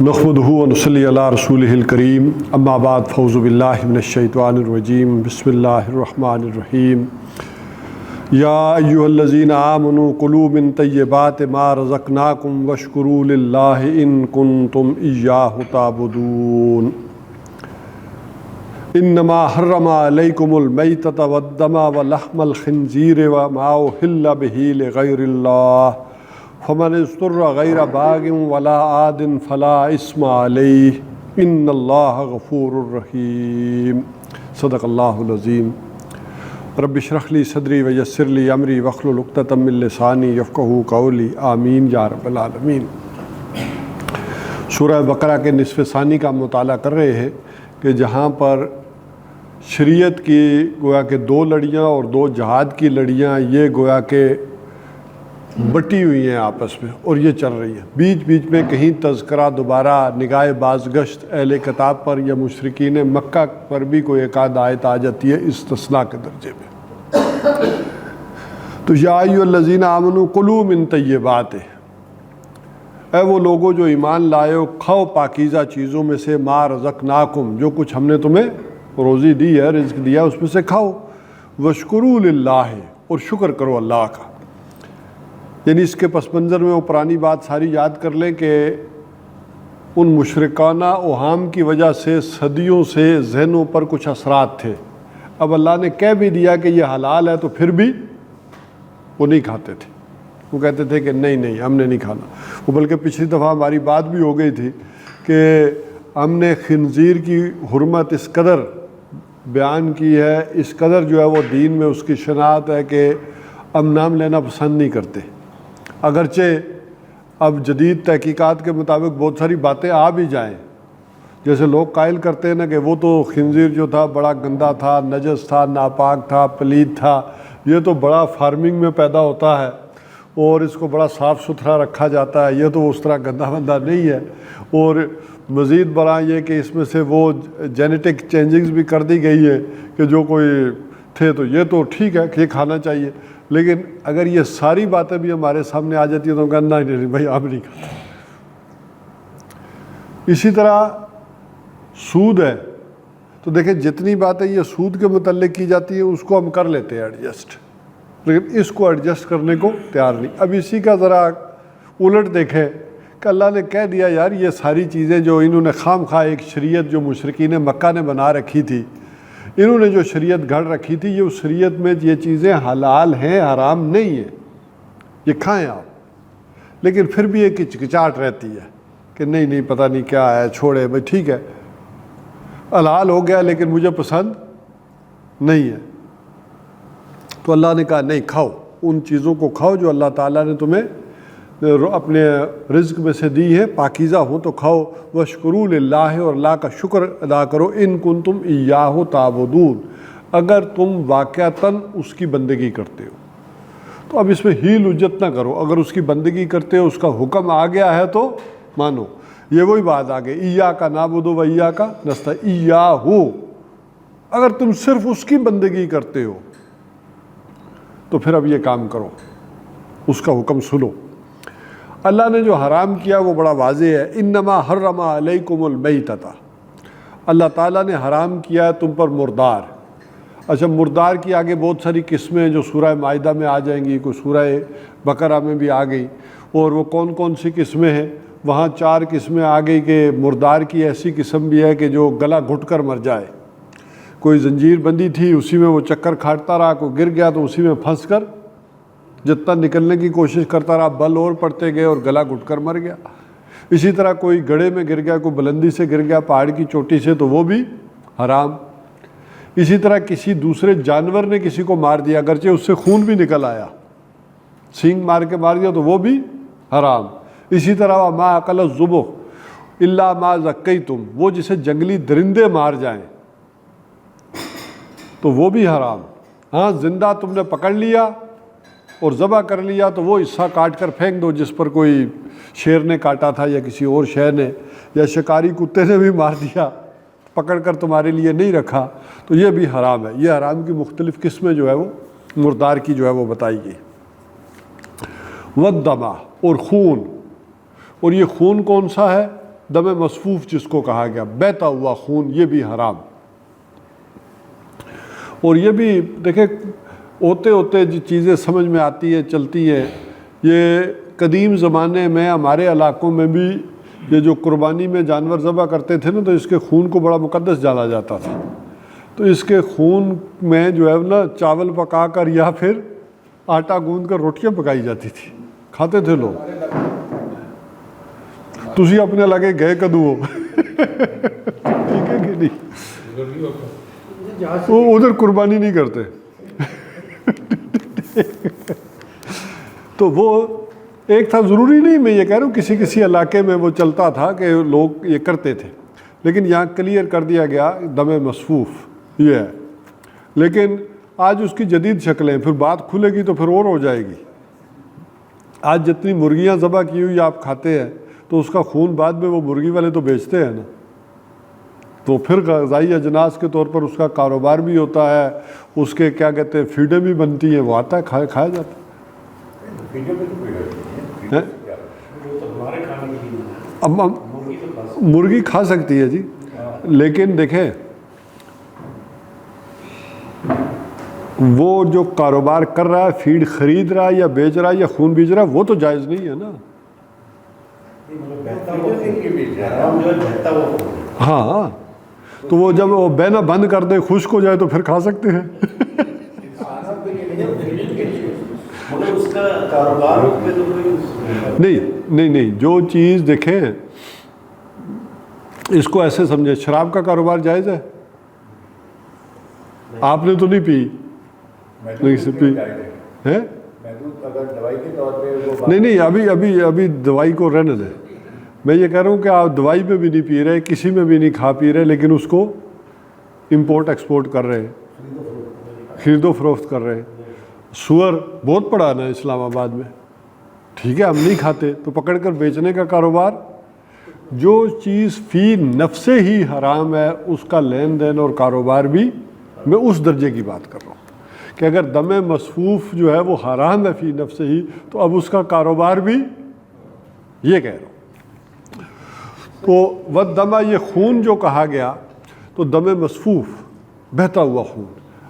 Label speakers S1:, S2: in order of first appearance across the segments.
S1: نحمدہ ونصلی علی رسولہ الکریم اما بعد فاعوذ باللہ من الشیطان الرجیم بسم اللہ الرحمن الرحیم یا ایہا الذین آمنوا کلوا من طیبات ما رزقناکم واشکروا للہ ان کنتم ایاہ تعبدون انما حرم علیکم المیتۃ والدم ولحم الخنزیر وما أہل بہ لغیر اللہ فمن اضطر غیر باغ ولا عاد فلا اثم علیہ ان اللہ غفور الرحیم صدق اللہ العظیم رب اشرح لی صدری ویسر لی امری واحلل عقدۃ من لسانی یفقہوا قولی آمین یا رب العالمین۔ سورہ بقرہ کے نصف ثانی کا مطالعہ کر رہے ہیں کہ جہاں پر شریعت کی گویا کہ دو لڑیاں اور دو جہاد کی لڑیاں یہ گویا کہ بٹی ہوئی ہیں آپس میں اور یہ چل رہی ہیں، بیچ بیچ میں کہیں تذکرہ دوبارہ نگاہ بازگشت اہل کتاب پر یا مشرکین مکہ پر بھی کوئی ایک آدھ آیت آ جاتی ہے استثناء کے درجے میں۔ تو یا ایھا الذین آمنوا کلوا من طیبات، اے وہ لوگوں جو ایمان لائے ہو کھاؤ پاکیزہ چیزوں میں سے ما رزقناکم، جو کچھ ہم نے تمہیں روزی دی ہے، رزق دیا اس میں سے کھاؤ، واشکروا للہ، اور شکر کرو اللہ کا۔ یعنی اس کے پس منظر میں وہ پرانی بات ساری یاد کر لیں کہ ان مشرکانہ اوہام کی وجہ سے صدیوں سے ذہنوں پر کچھ اثرات تھے۔ اب اللہ نے کہہ بھی دیا کہ یہ حلال ہے تو پھر بھی وہ نہیں کھاتے تھے، وہ کہتے تھے کہ نہیں ہم نے نہیں کھانا۔ وہ بلکہ پچھلی دفعہ ہماری بات بھی ہو گئی تھی کہ ہم نے خنزیر کی حرمت اس قدر بیان کی ہے، اس قدر جو ہے وہ دین میں اس کی شناعت ہے کہ ہم نام لینا پسند نہیں کرتے، اگرچہ اب جدید تحقیقات کے مطابق بہت ساری باتیں آ بھی جائیں، جیسے لوگ قائل کرتے ہیں نا کہ وہ تو خنزیر جو تھا بڑا گندا تھا، نجس تھا، ناپاک تھا، پلید تھا، یہ تو بڑا فارمنگ میں پیدا ہوتا ہے اور اس کو بڑا صاف ستھرا رکھا جاتا ہے، یہ تو اس طرح گندا بندہ نہیں ہے، اور مزید بڑا یہ کہ اس میں سے وہ جینیٹک چینجنگز بھی کر دی گئی ہے کہ جو کوئی تھے تو یہ تو ٹھیک ہے کہ یہ کھانا چاہیے۔ لیکن اگر یہ ساری باتیں بھی ہمارے سامنے آ جاتی ہیں تو ہم کہنا نہیں بھائی آپ نہیں کھاتے۔ اسی طرح سود ہے تو دیکھیں جتنی باتیں یہ سود کے متعلق کی جاتی ہیں اس کو ہم کر لیتے ہیں ایڈجسٹ، لیکن اس کو ایڈجسٹ کرنے کو تیار نہیں۔ اب اسی کا ذرا الٹ دیکھیں کہ اللہ نے کہہ دیا یار یہ ساری چیزیں جو انہوں نے خام خواہ ایک شریعت جو مشرکین مکہ نے بنا رکھی تھی، انہوں نے جو شریعت گھڑ رکھی تھی، یہ اس شریعت میں یہ چیزیں حلال ہیں، حرام نہیں ہیں، یہ کھائیں آپ، لیکن پھر بھی ایک ہچکچاہٹ رہتی ہے کہ نہیں پتہ نہیں کیا ہے، چھوڑے بھائی ٹھیک ہے حلال ہو گیا لیکن مجھے پسند نہیں ہے۔ تو اللہ نے کہا نہیں، کھاؤ ان چیزوں کو کھاؤ جو اللہ تعالیٰ نے تمہیں اپنے رزق میں سے دی ہے، پاکیزہ ہو تو کھاؤ، واشکروا للہ، اور اللہ کا شکر ادا کرو، ان کنتم ایاہ تعبدون، اگر تم واقعتاً اس کی بندگی کرتے ہو۔ تو اب اس میں ہیل حجت نہ کرو، اگر اس کی بندگی کرتے ہو، اس کا حکم آ گیا ہے تو مانو۔ یہ وہی بات آ گئی، ایاک نعبد و ایاک نستعین، ایاہ، اگر تم صرف اس کی بندگی کرتے ہو تو پھر اب یہ کام کرو، اس کا حکم سنو۔ اللہ نے جو حرام کیا وہ بڑا واضح ہے، انما حرم علیکم المیتۃ، اللہ تعالیٰ نے حرام کیا ہے تم پر مردار۔ اچھا مردار کی آگے بہت ساری قسمیں جو سورہ مائدہ میں آ جائیں گی، کوئی سورہ بقرہ میں بھی آ گئی، اور وہ کون سی قسمیں ہیں، وہاں 4 قسمیں آ گئی کہ مردار کی ایسی قسم بھی ہے کہ جو گلا گھٹ کر مر جائے، کوئی زنجیر بندی تھی اسی میں وہ چکر کھاٹتا رہا، کوئی گر گیا تو اسی میں پھنس کر جتنا نکلنے کی کوشش کرتا رہا، بل اور پڑتے گئے اور گلا گھٹ کر مر گیا۔ اسی طرح کوئی گڑھے میں گر گیا، کوئی بلندی سے گر گیا پہاڑ کی چوٹی سے، تو وہ بھی حرام۔ اسی طرح کسی دوسرے جانور نے کسی کو مار دیا، اگرچہ اس سے خون بھی نکل آیا، سینگ مار کے مار دیا تو وہ بھی حرام۔ اسی طرح ما اکل الذئب الا ما ذکیتم، وہ جسے جنگلی درندے مار جائیں تو وہ بھی حرام۔ ہاں زندہ تم نے پکڑ لیا اور ذبح کر لیا تو وہ حصہ کاٹ کر پھینک دو جس پر کوئی شیر نے کاٹا تھا یا کسی اور شے نے، یا شکاری کتے نے بھی مار دیا، پکڑ کر تمہارے لیے نہیں رکھا، تو یہ بھی حرام ہے۔ یہ حرام کی مختلف قسمیں جو ہے وہ مردار کی جو ہے وہ بتائی گئی۔ والدم، اور خون، اور یہ خون کون سا ہے؟ دم مصفوف جس کو کہا گیا، بہتا ہوا خون، یہ بھی حرام۔ اور یہ بھی دیکھیں ہوتے ہوتے جو چیزیں سمجھ میں آتی ہے چلتی ہیں، یہ قدیم زمانے میں ہمارے علاقوں میں بھی یہ جو قربانی میں جانور ذبح کرتے تھے نا، تو اس کے خون کو بڑا مقدس جانا جاتا تھا، تو اس کے خون میں جو ہے نا چاول پکا کر یا پھر آٹا گوندھ کر روٹیاں پکائی جاتی تھی، کھاتے تھے لوگ۔ تسی اپنے لگے گئے کدو ہو ٹھیک ہے کہ نہیں، وہ ادھر قربانی نہیں کرتے تو وہ ایک تھا، ضروری نہیں میں یہ کہہ رہا ہوں، کسی کسی علاقے میں وہ چلتا تھا کہ لوگ یہ کرتے تھے، لیکن یہاں کلیئر کر دیا گیا دم مصفوف یہ ہے۔ لیکن آج اس کی جدید شکلیں، پھر بات کھلے گی تو پھر اور ہو جائے گی۔ آج جتنی مرغیاں ذبح کی ہوئی آپ کھاتے ہیں تو اس کا خون بعد میں وہ مرغی والے تو بیچتے ہیں نا، تو پھر غذائی اجناس کے طور پر اس کا کاروبار بھی ہوتا ہے، اس کے کیا کہتے ہیں فیڈیں بھی بنتی ہیں، وہ آتا ہے کھایا جاتا ہے۔ اب مرغی کھا سکتی ہے جی، لیکن دیکھیں وہ جو کاروبار کر رہا ہے، فیڈ خرید رہا ہے یا بیچ رہا ہے یا خون بیچ رہا ہے، وہ تو جائز نہیں ہے نا۔ ہاں تو وہ جب وہ بہنا بند کر دے، خشک ہو جائے تو پھر کھا سکتے ہیں نہیں، جو چیز دیکھیں اس کو ایسے سمجھے، شراب کا کاروبار جائز ہے؟ آپ نے تو نہیں پی؟ نہیں سے پی ہے؟ نہیں ابھی دوائی کو رہنے دیں، میں یہ کہہ رہا ہوں کہ آپ دوائی میں بھی نہیں پی رہے، کسی میں بھی نہیں کھا پی رہے، لیکن اس کو امپورٹ ایکسپورٹ کر رہے ہیں، خرید و فروخت کر رہے ہیں۔ سور بہت پڑا نا اسلام آباد میں، ٹھیک ہے ہم نہیں کھاتے تو پکڑ کر بیچنے کا کاروبار۔ جو چیز فی نفس ہی حرام ہے اس کا لین دین اور کاروبار بھی، میں اس درجے کی بات کر رہا ہوں کہ اگر دم مصفوف جو ہے وہ حرام ہے فی نفس ہی، تو اب اس کا کاروبار بھی، یہ کہہ رہا ہوں۔ تو والدم، یہ خون جو کہا گیا تو دم مصفوف بہتا ہوا خون۔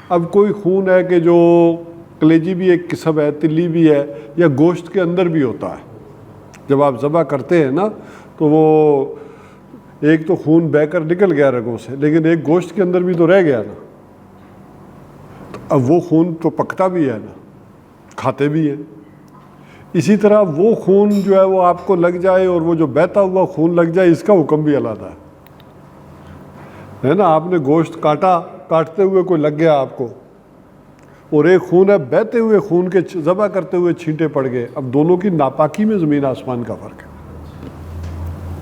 S1: اب کوئی خون ہے کہ جو کلیجی بھی ایک قسم ہے، تلی بھی ہے، یا گوشت کے اندر بھی ہوتا ہے، جب آپ ذبح کرتے ہیں نا تو وہ ایک تو خون بہہ کر نکل گیا رگوں سے، لیکن ایک گوشت کے اندر بھی تو رہ گیا نا، اب وہ خون تو پکتا بھی ہے نا، کھاتے بھی ہیں۔ اسی طرح وہ خون جو ہے وہ آپ کو لگ جائے اور وہ جو بہتا ہوا خون لگ جائے، اس کا حکم بھی علیحدہ ہے نا۔ آپ نے گوشت کاٹتے ہوئے کوئی لگ گیا آپ کو، اور ایک خون ہے بہتے ہوئے خون کے ذبح کرتے ہوئے چھینٹے پڑ گئے، اب دونوں کی ناپاکی میں زمین آسمان کا فرق ہے۔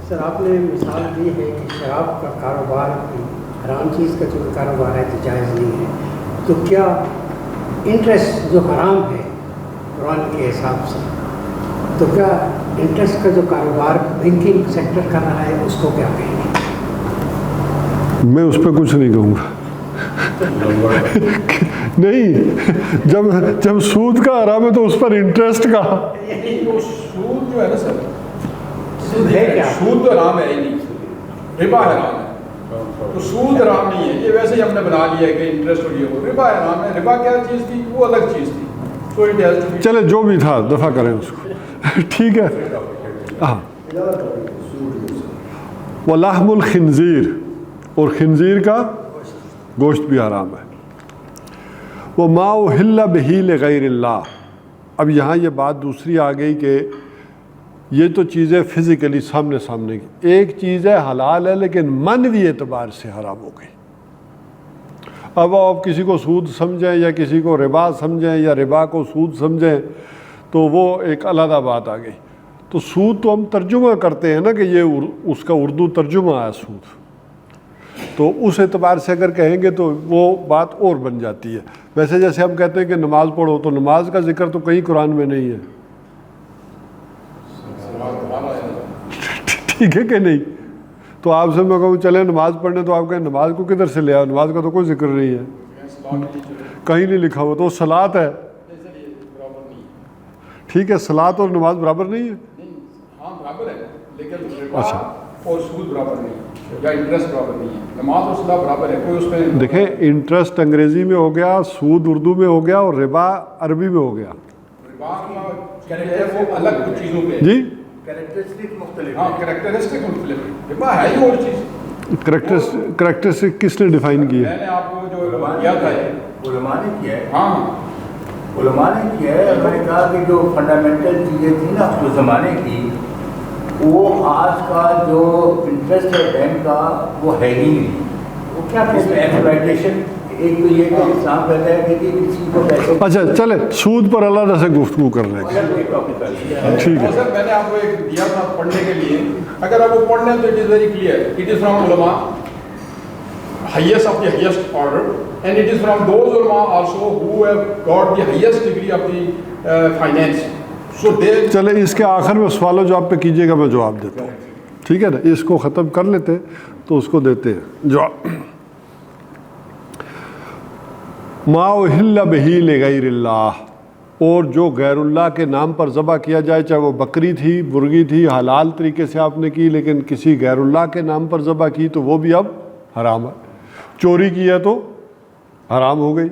S2: سر آپ نے مثال دی ہے کہ شراب کا کاروبار حرام چیز کا جو کاروبار ہے تو جائز نہیں ہے، تو کیا انٹرسٹ جو حرام ہے قرآن کے حساب سے، تو کیا انٹرسٹ کا جو کاروبار بینکنگ سیکٹر کر رہا ہے اس کو کیا کہیں گے؟
S1: میں اس پہ کچھ نہیں کہوں گا نہیں، جب سود کا حرام ہے تو اس پر انٹرسٹ کا،
S3: سود جو ہے نا سر، سود تو حرام ہے ہی نہیں، ربا حرام ہے، تو سود حرام نہیں ہے، یہ ویسے ہی ہم نے بنا لیا ہے کہ انٹرسٹ اور یہ وہ، ربا حرام ہے۔ ربا کیا چیز تھی؟ وہ الگ چیز تھی،
S1: چلے جو بھی تھا دفع کریں اس کو ٹھیک ہے۔ ہاں، وَلَحْمُ الْخِنْزِيرِ، اور خنزیر کا گوشت بھی حرام ہے۔ وَمَا أُحِلَّ بِهِ لِغَيْرِ اللَّهِ، اب یہاں یہ بات دوسری آ گئی کہ یہ تو چیزیں فزیکلی سامنے کی، ایک چیز ہے حلال ہے لیکن معنوی اعتبار سے حرام ہو گئی۔ اب آپ کسی کو سود سمجھیں یا کسی کو ربا سمجھیں یا ربا کو سود سمجھیں تو وہ ایک علیحدہ بات آ گئی۔ تو سود تو ہم ترجمہ کرتے ہیں نا کہ یہ اس کا اردو ترجمہ ہے سود، تو اس اعتبار سے اگر کہیں گے تو وہ بات اور بن جاتی ہے۔ ویسے جیسے ہم کہتے ہیں کہ نماز پڑھو، تو نماز کا ذکر تو کہیں قرآن میں نہیں ہے، ٹھیک ہے کہ نہیں؟ تو آپ سے میں کہوں چلیں نماز پڑھنے، تو آپ کہیں نماز کو کدھر سے لے آؤ، نماز کا تو کوئی ذکر نہیں ہے، کہیں نہیں لکھا ہوا، تو صلاۃ ہے، ٹھیک ہے، صلاۃ اور نماز برابر نہیں ہے؟
S3: ہاں برابر ہے، لیکن
S1: اچھا
S3: اور سود برابر نہیں ہے یا انٹرسٹ برابر نہیں ہے. نماز اور صلاح برابر ہے, کوئی اس میں
S1: دیکھیں انٹرسٹ انگریزی میں ہو گیا, سود اردو میں ہو گیا, اور ربا عربی میں ہو گیا.
S3: ربا کا ہے وہ الگ کچھ چیزوں پہ
S1: جی
S4: کریکٹرسٹک مختلف
S3: ہاں کریکٹرسٹک مختلف ہے. ربا ہے ہی اور چیز.
S1: کریکٹرسٹک کس نے ڈیفائن کی ہے؟
S3: میں نے آپ کو جو کیا تھا
S4: علماء نے کیا ہے.
S3: ہاں
S4: علماء نے کیا ہے. میں نے کہا کہ جو فنڈامنٹل چیزیں تھیں نا اس زمانے کی, وہ آج کا جو انٹرسٹ ہے بینک کا وہ ہے ہی نہیں.
S2: وہ کیا
S4: اس میں ایکسپلائٹیشن ایک تو یہ کہ اسلام کہتا ہے کہ کسی کو پیسے
S1: اچھا چلے سود پر علیحدہ سے گفتگو کر رہے ہیں. ٹھیک ہے.
S3: سر میں نے آپ کو ایک دیا تھا پڑھنے کے لیے, اگر آپ وہ پڑھ لیں تو it is very clear. It is from علماء highest of the highest order, and it is from those ulama also who have got the highest degree of the finance. So they
S1: چلے اس کے آخر میں سوال و جواب پہ کیجیے گا, میں جواب دیتا ہوں. ٹھیک ہے نا, اس کو ختم کر لیتے تو اس کو دیتے ہیں جواب. ما اہل بہ لغیر اللہ, اور جو غیر اللہ کے نام پر ذبح کیا جائے, چاہے وہ بکری تھی, مرغی تھی, حلال طریقے سے آپ نے کی, لیکن کسی غیر اللہ کے نام پر ذبح کی تو وہ بھی اب حرام ہے. چوری کی ہے تو حرام ہو گئی.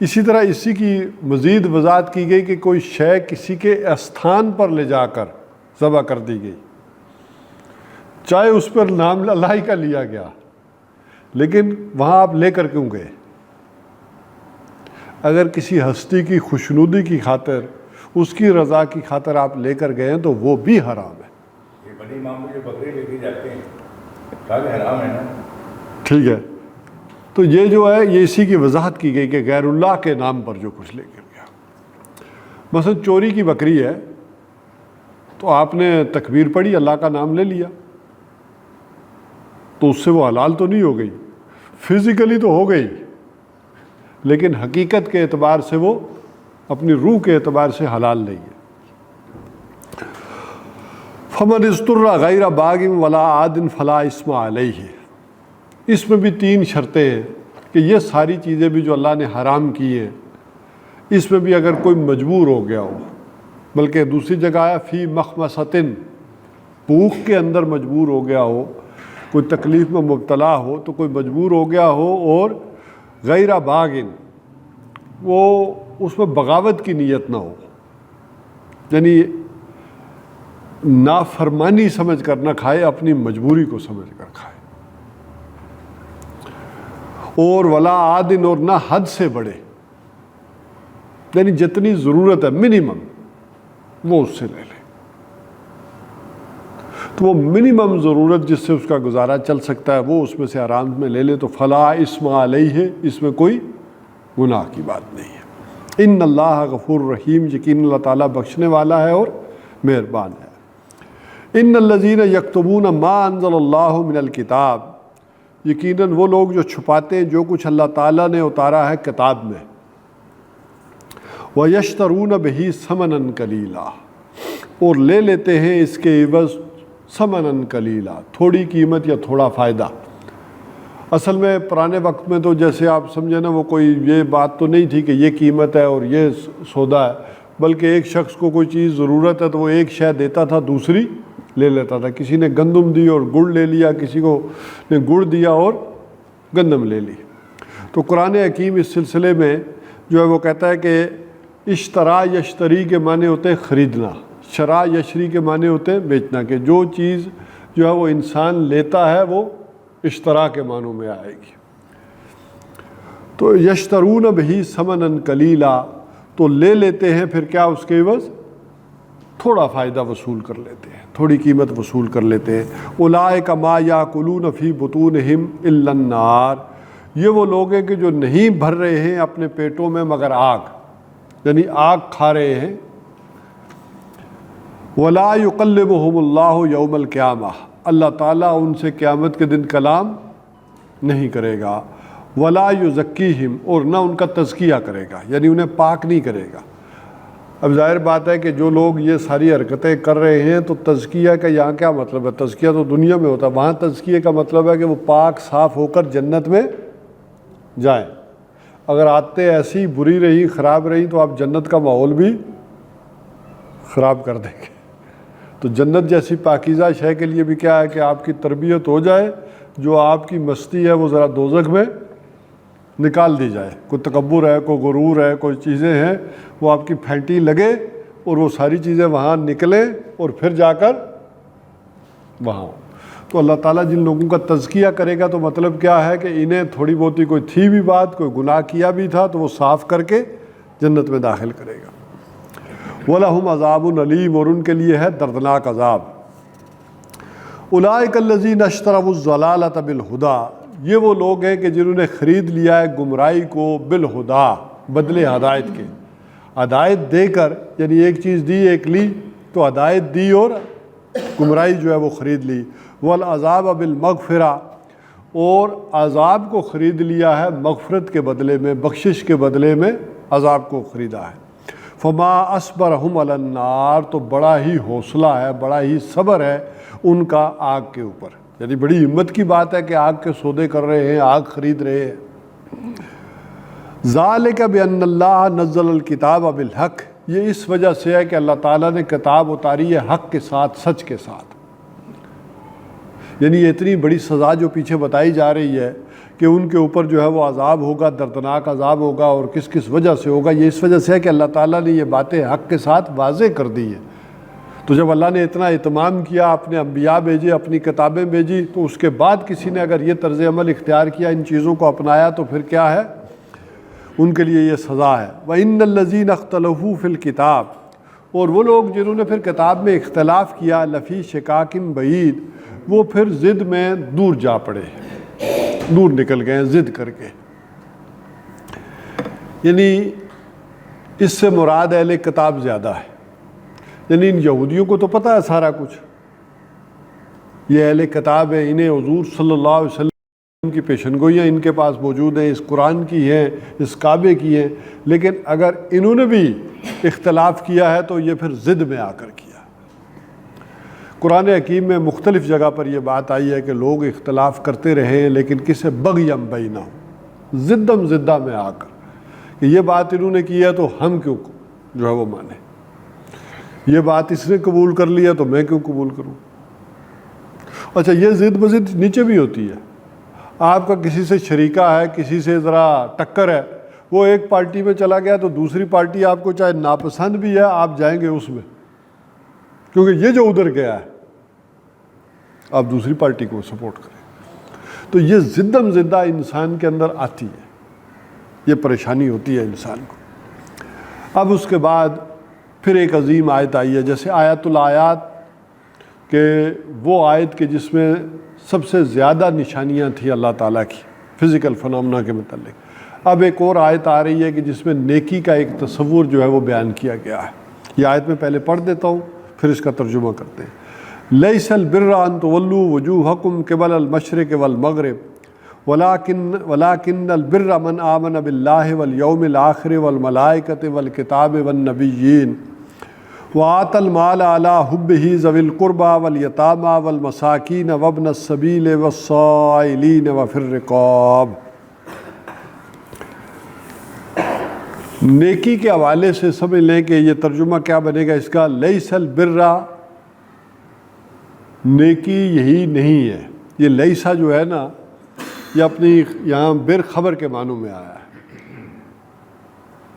S1: اسی طرح اسی کی مزید وضاحت کی گئی کہ کوئی شے کسی کے استھان پر لے جا کر ذبح کر دی گئی, چاہے اس پر نام اللہ ہی کا لیا گیا, لیکن وہاں آپ لے کر کیوں گئے؟ اگر کسی ہستی کی خوشنودی کی خاطر, اس کی رضا کی خاطر آپ لے کر گئے ہیں تو وہ بھی حرام ہے.
S4: یہ بڑی امام کو جو بکرے لے کے جاتے ہیں کہا کہ حرام ہے نا.
S1: ٹھیک ہے. تو یہ جو ہے یہ اسی کی وضاحت کی گئی کہ غیر اللہ کے نام پر جو کچھ لے کر گیا. مثلا چوری کی بکری ہے تو آپ نے تکبیر پڑھی, اللہ کا نام لے لیا, تو اس سے وہ حلال تو نہیں ہو گئی, فزیکلی تو ہو گئی, لیکن حقیقت کے اعتبار سے وہ اپنی روح کے اعتبار سے حلال نہیں ہے. فمن اضطر غیر باغ ولا عاد فلا اثم علیہ. اس میں بھی 3 شرطیں ہیں کہ یہ ساری چیزیں بھی جو اللہ نے حرام کی ہیں, اس میں بھی اگر کوئی مجبور ہو گیا ہو, بلکہ دوسری جگہ آیا فی مخمصۃ, بھوک کے اندر مجبور ہو گیا ہو, کوئی تکلیف میں مبتلا ہو تو کوئی مجبور ہو گیا ہو, اور غیر باغن, وہ اس میں بغاوت کی نیت نہ ہو, یعنی نافرمانی سمجھ کر نہ کھائے, اپنی مجبوری کو سمجھ کر کھائے. اور ولا عادن, اور نہ حد سے بڑھے, یعنی جتنی ضرورت ہے منیمم وہ اس سے لے لے. تو وہ منیمم ضرورت جس سے اس کا گزارا چل سکتا ہے وہ اس میں سے آرام میں لے لے, تو فلا اسم علیہ, اس میں کوئی گناہ کی بات نہیں ہے. ان اللہ غفور رحیم, یقین اللہ تعالیٰ بخشنے والا ہے اور مہربان ہے. ان الذین یکتمون ما انزل اللہ من الکتاب, یقیناً وہ لوگ جو چھپاتے ہیں جو کچھ اللہ تعالیٰ نے اتارا ہے کتاب میں. وَيَشْتَرُونَ بِهِ ثَمَنًا قَلِيلًا, اور لے لیتے ہیں اس کے عوض ثمنًا قلیلا, تھوڑی قیمت یا تھوڑا فائدہ. اصل میں پرانے وقت میں تو جیسے آپ سمجھیں نا, وہ کوئی یہ بات تو نہیں تھی کہ یہ قیمت ہے اور یہ سودا ہے, بلکہ ایک شخص کو کوئی چیز ضرورت ہے تو وہ ایک شے دیتا تھا, دوسری لے لیتا تھا. کسی نے گندم دی اور گڑ لے لیا, کسی کو نے گڑ دیا اور گندم لے لی. تو قرآن حکیم اس سلسلے میں جو ہے وہ کہتا ہے کہ اشترا یشتری کے معنی ہوتے ہیں خریدنا, شرا یشری کے معنی ہوتے ہیں بیچنا, کہ جو چیز جو ہے وہ انسان لیتا ہے وہ اشترا کے معنوں میں آئے گی. تو یشترون بہ ثمنًا قلیلا, تو لے لیتے ہیں پھر کیا اس کے عوض تھوڑا فائدہ وصول کر لیتے ہیں, تھوڑی قیمت وصول کر لیتے ہیں. اولئک ما یاکلون فی بطونہم الا النار, یہ وہ لوگ ہیں کہ جو نہیں بھر رہے ہیں اپنے پیٹوں میں مگر آگ, یعنی آگ کھا رہے ہیں. ولا یکلمہم اللہ یوم القیامہ, اللہ تعالیٰ ان سے قیامت کے دن کلام نہیں کرے گا. ولا یزکیہم, اور نہ ان کا تزکیہ کرے گا, یعنی انہیں پاک نہیں کرے گا. اب ظاہر بات ہے کہ جو لوگ یہ ساری حرکتیں کر رہے ہیں تو تزکیہ کا یہاں کیا مطلب ہے؟ تزکیہ تو دنیا میں ہوتا ہے, وہاں تزکیہ کا مطلب ہے کہ وہ پاک صاف ہو کر جنت میں جائیں. اگر عادتیں ایسی بری رہی, خراب رہی, تو آپ جنت کا ماحول بھی خراب کر دیں گے. تو جنت جیسی پاکیزہ شے کے لیے بھی کیا ہے کہ آپ کی تربیت ہو جائے، جو آپ کی مستی ہے وہ ذرا دوزخ میں نکال دی جائے، کوئی تکبر ہے، کوئی غرور ہے، کوئی چیزیں ہیں وہ آپ کی پھینٹی لگے اور وہ ساری چیزیں وہاں نکلیں اور پھر جا کر وہاں ہوں۔ تو اللہ تعالیٰ جن لوگوں کا تزکیہ کرے گا تو مطلب کیا ہے کہ انہیں تھوڑی بہت کوئی تھی بھی بات، کوئی گناہ کیا بھی تھا تو وہ صاف کر کے جنت میں داخل کرے گا۔ وَلَهُمْ عَذَابٌ عَلِيمٌ، اور ان کے لیے ہے دردناک عذاب۔ اولئک الذین اشتروا الضلالۃ بالہدی، یہ وہ لوگ ہیں کہ جنہوں نے خرید لیا ہے گمراہی کو بالہدا، بدلے ہدایت کے، ہدایت دے کر، یعنی ایک چیز دی ایک لی تو ہدایت دی اور گمراہی جو ہے وہ خرید لی۔ والعذاب بالمغفرہ، اور عذاب کو خرید لیا ہے مغفرت کے بدلے میں، بخشش کے بدلے میں عذاب کو خریدا ہے۔ فما اصبرہم علی النار، تو بڑا ہی حوصلہ ہے، بڑا ہی صبر ہے ان کا آگ کے اوپر، یعنی بڑی ہمت کی بات ہے کہ آگ کے سودے کر رہے ہیں، آگ خرید رہے ہیں۔ ذالک بان اللہ نزل الکتاب بالحق، یہ اس وجہ سے ہے کہ اللہ تعالیٰ نے کتاب اتاری ہے حق کے ساتھ، سچ کے ساتھ، یعنی یہ اتنی بڑی سزا جو پیچھے بتائی جا رہی ہے کہ ان کے اوپر جو ہے وہ عذاب ہوگا، دردناک عذاب ہوگا، اور کس کس وجہ سے ہوگا، یہ اس وجہ سے ہے کہ اللہ تعالیٰ نے یہ باتیں حق کے ساتھ واضح کر دی ہیں۔ تو جب اللہ نے اتنا اہتمام کیا، اپنے انبیاء بھیجے، اپنی کتابیں بھیجی، تو اس کے بعد کسی نے اگر یہ طرز عمل اختیار کیا، ان چیزوں کو اپنایا، تو پھر کیا ہے، ان کے لیے یہ سزا ہے۔ وَإِنَّ الَّذِينَ اخْتَلَفُوا فِي الْكِتَابِ، اور وہ لوگ جنہوں نے پھر کتاب میں اختلاف کیا، لفی شقاق بعید، وہ پھر ضد میں دور جا پڑے، دور نکل گئے ضد کر کے۔ یعنی اس سے مراد اہل کتاب زیادہ ہے، یعنی ان یہودیوں کو تو پتہ ہے سارا کچھ، یہ اہل کتاب ہے، انہیں حضور صلی اللہ علیہ وسلم کی پیشن گوئیاں ان کے پاس موجود ہیں، اس قرآن کی ہیں، اس کعبے کی ہیں، لیکن اگر انہوں نے بھی اختلاف کیا ہے تو یہ پھر ضد میں آ کر کیا۔ قرآن حکیم میں مختلف جگہ پر یہ بات آئی ہے کہ لوگ اختلاف کرتے رہے ہیں، لیکن کسے بغیم بینہم، ضدم زدہ میں آ کر کہ یہ بات انہوں نے کی ہے تو ہم کیوں جو ہے وہ مانیں، یہ بات اس نے قبول کر لیا تو میں کیوں قبول کروں۔ اچھا، یہ ضد بضد نیچے بھی ہوتی ہے، آپ کا کسی سے شریکہ ہے، کسی سے ذرا ٹکر ہے، وہ ایک پارٹی میں چلا گیا تو دوسری پارٹی آپ کو چاہے ناپسند بھی ہے، آپ جائیں گے اس میں، کیونکہ یہ جو ادھر گیا ہے آپ دوسری پارٹی کو سپورٹ کریں۔ تو یہ ضدم زدہ انسان کے اندر آتی ہے، یہ پریشانی ہوتی ہے انسان کو۔ اب اس کے بعد پھر ایک عظیم آیت آئی ہے، جیسے آیت الآیات کہ وہ آیت کہ جس میں سب سے زیادہ نشانیاں تھیں اللہ تعالیٰ کی فزیکل فنامنا کے متعلق۔ اب ایک اور آیت آ رہی ہے کہ جس میں نیکی کا ایک تصور جو ہے وہ بیان کیا گیا ہے۔ یہ آیت میں پہلے پڑھ دیتا ہوں، پھر اس کا ترجمہ کرتے ہیں۔ لیس البر ان تولوا وجوہکم قبل المشرق والمغرب ولکن البر من آمن باللہ والیوم الآخر والملائکۃ والکتاب والنبیین وآتى المال على حبه ذوي القربى واليتامى والمساکین وابن السبیل والسائلین وفي الرقاب۔ نیکی کے حوالے سے سمجھ لیں کہ یہ ترجمہ کیا بنے گا اس کا، لیس البر، نیکی یہی نہیں ہے۔ یہ لیسا جو ہے نا، یہ اپنی یہاں بر خبر کے معنوں میں آیا ہے،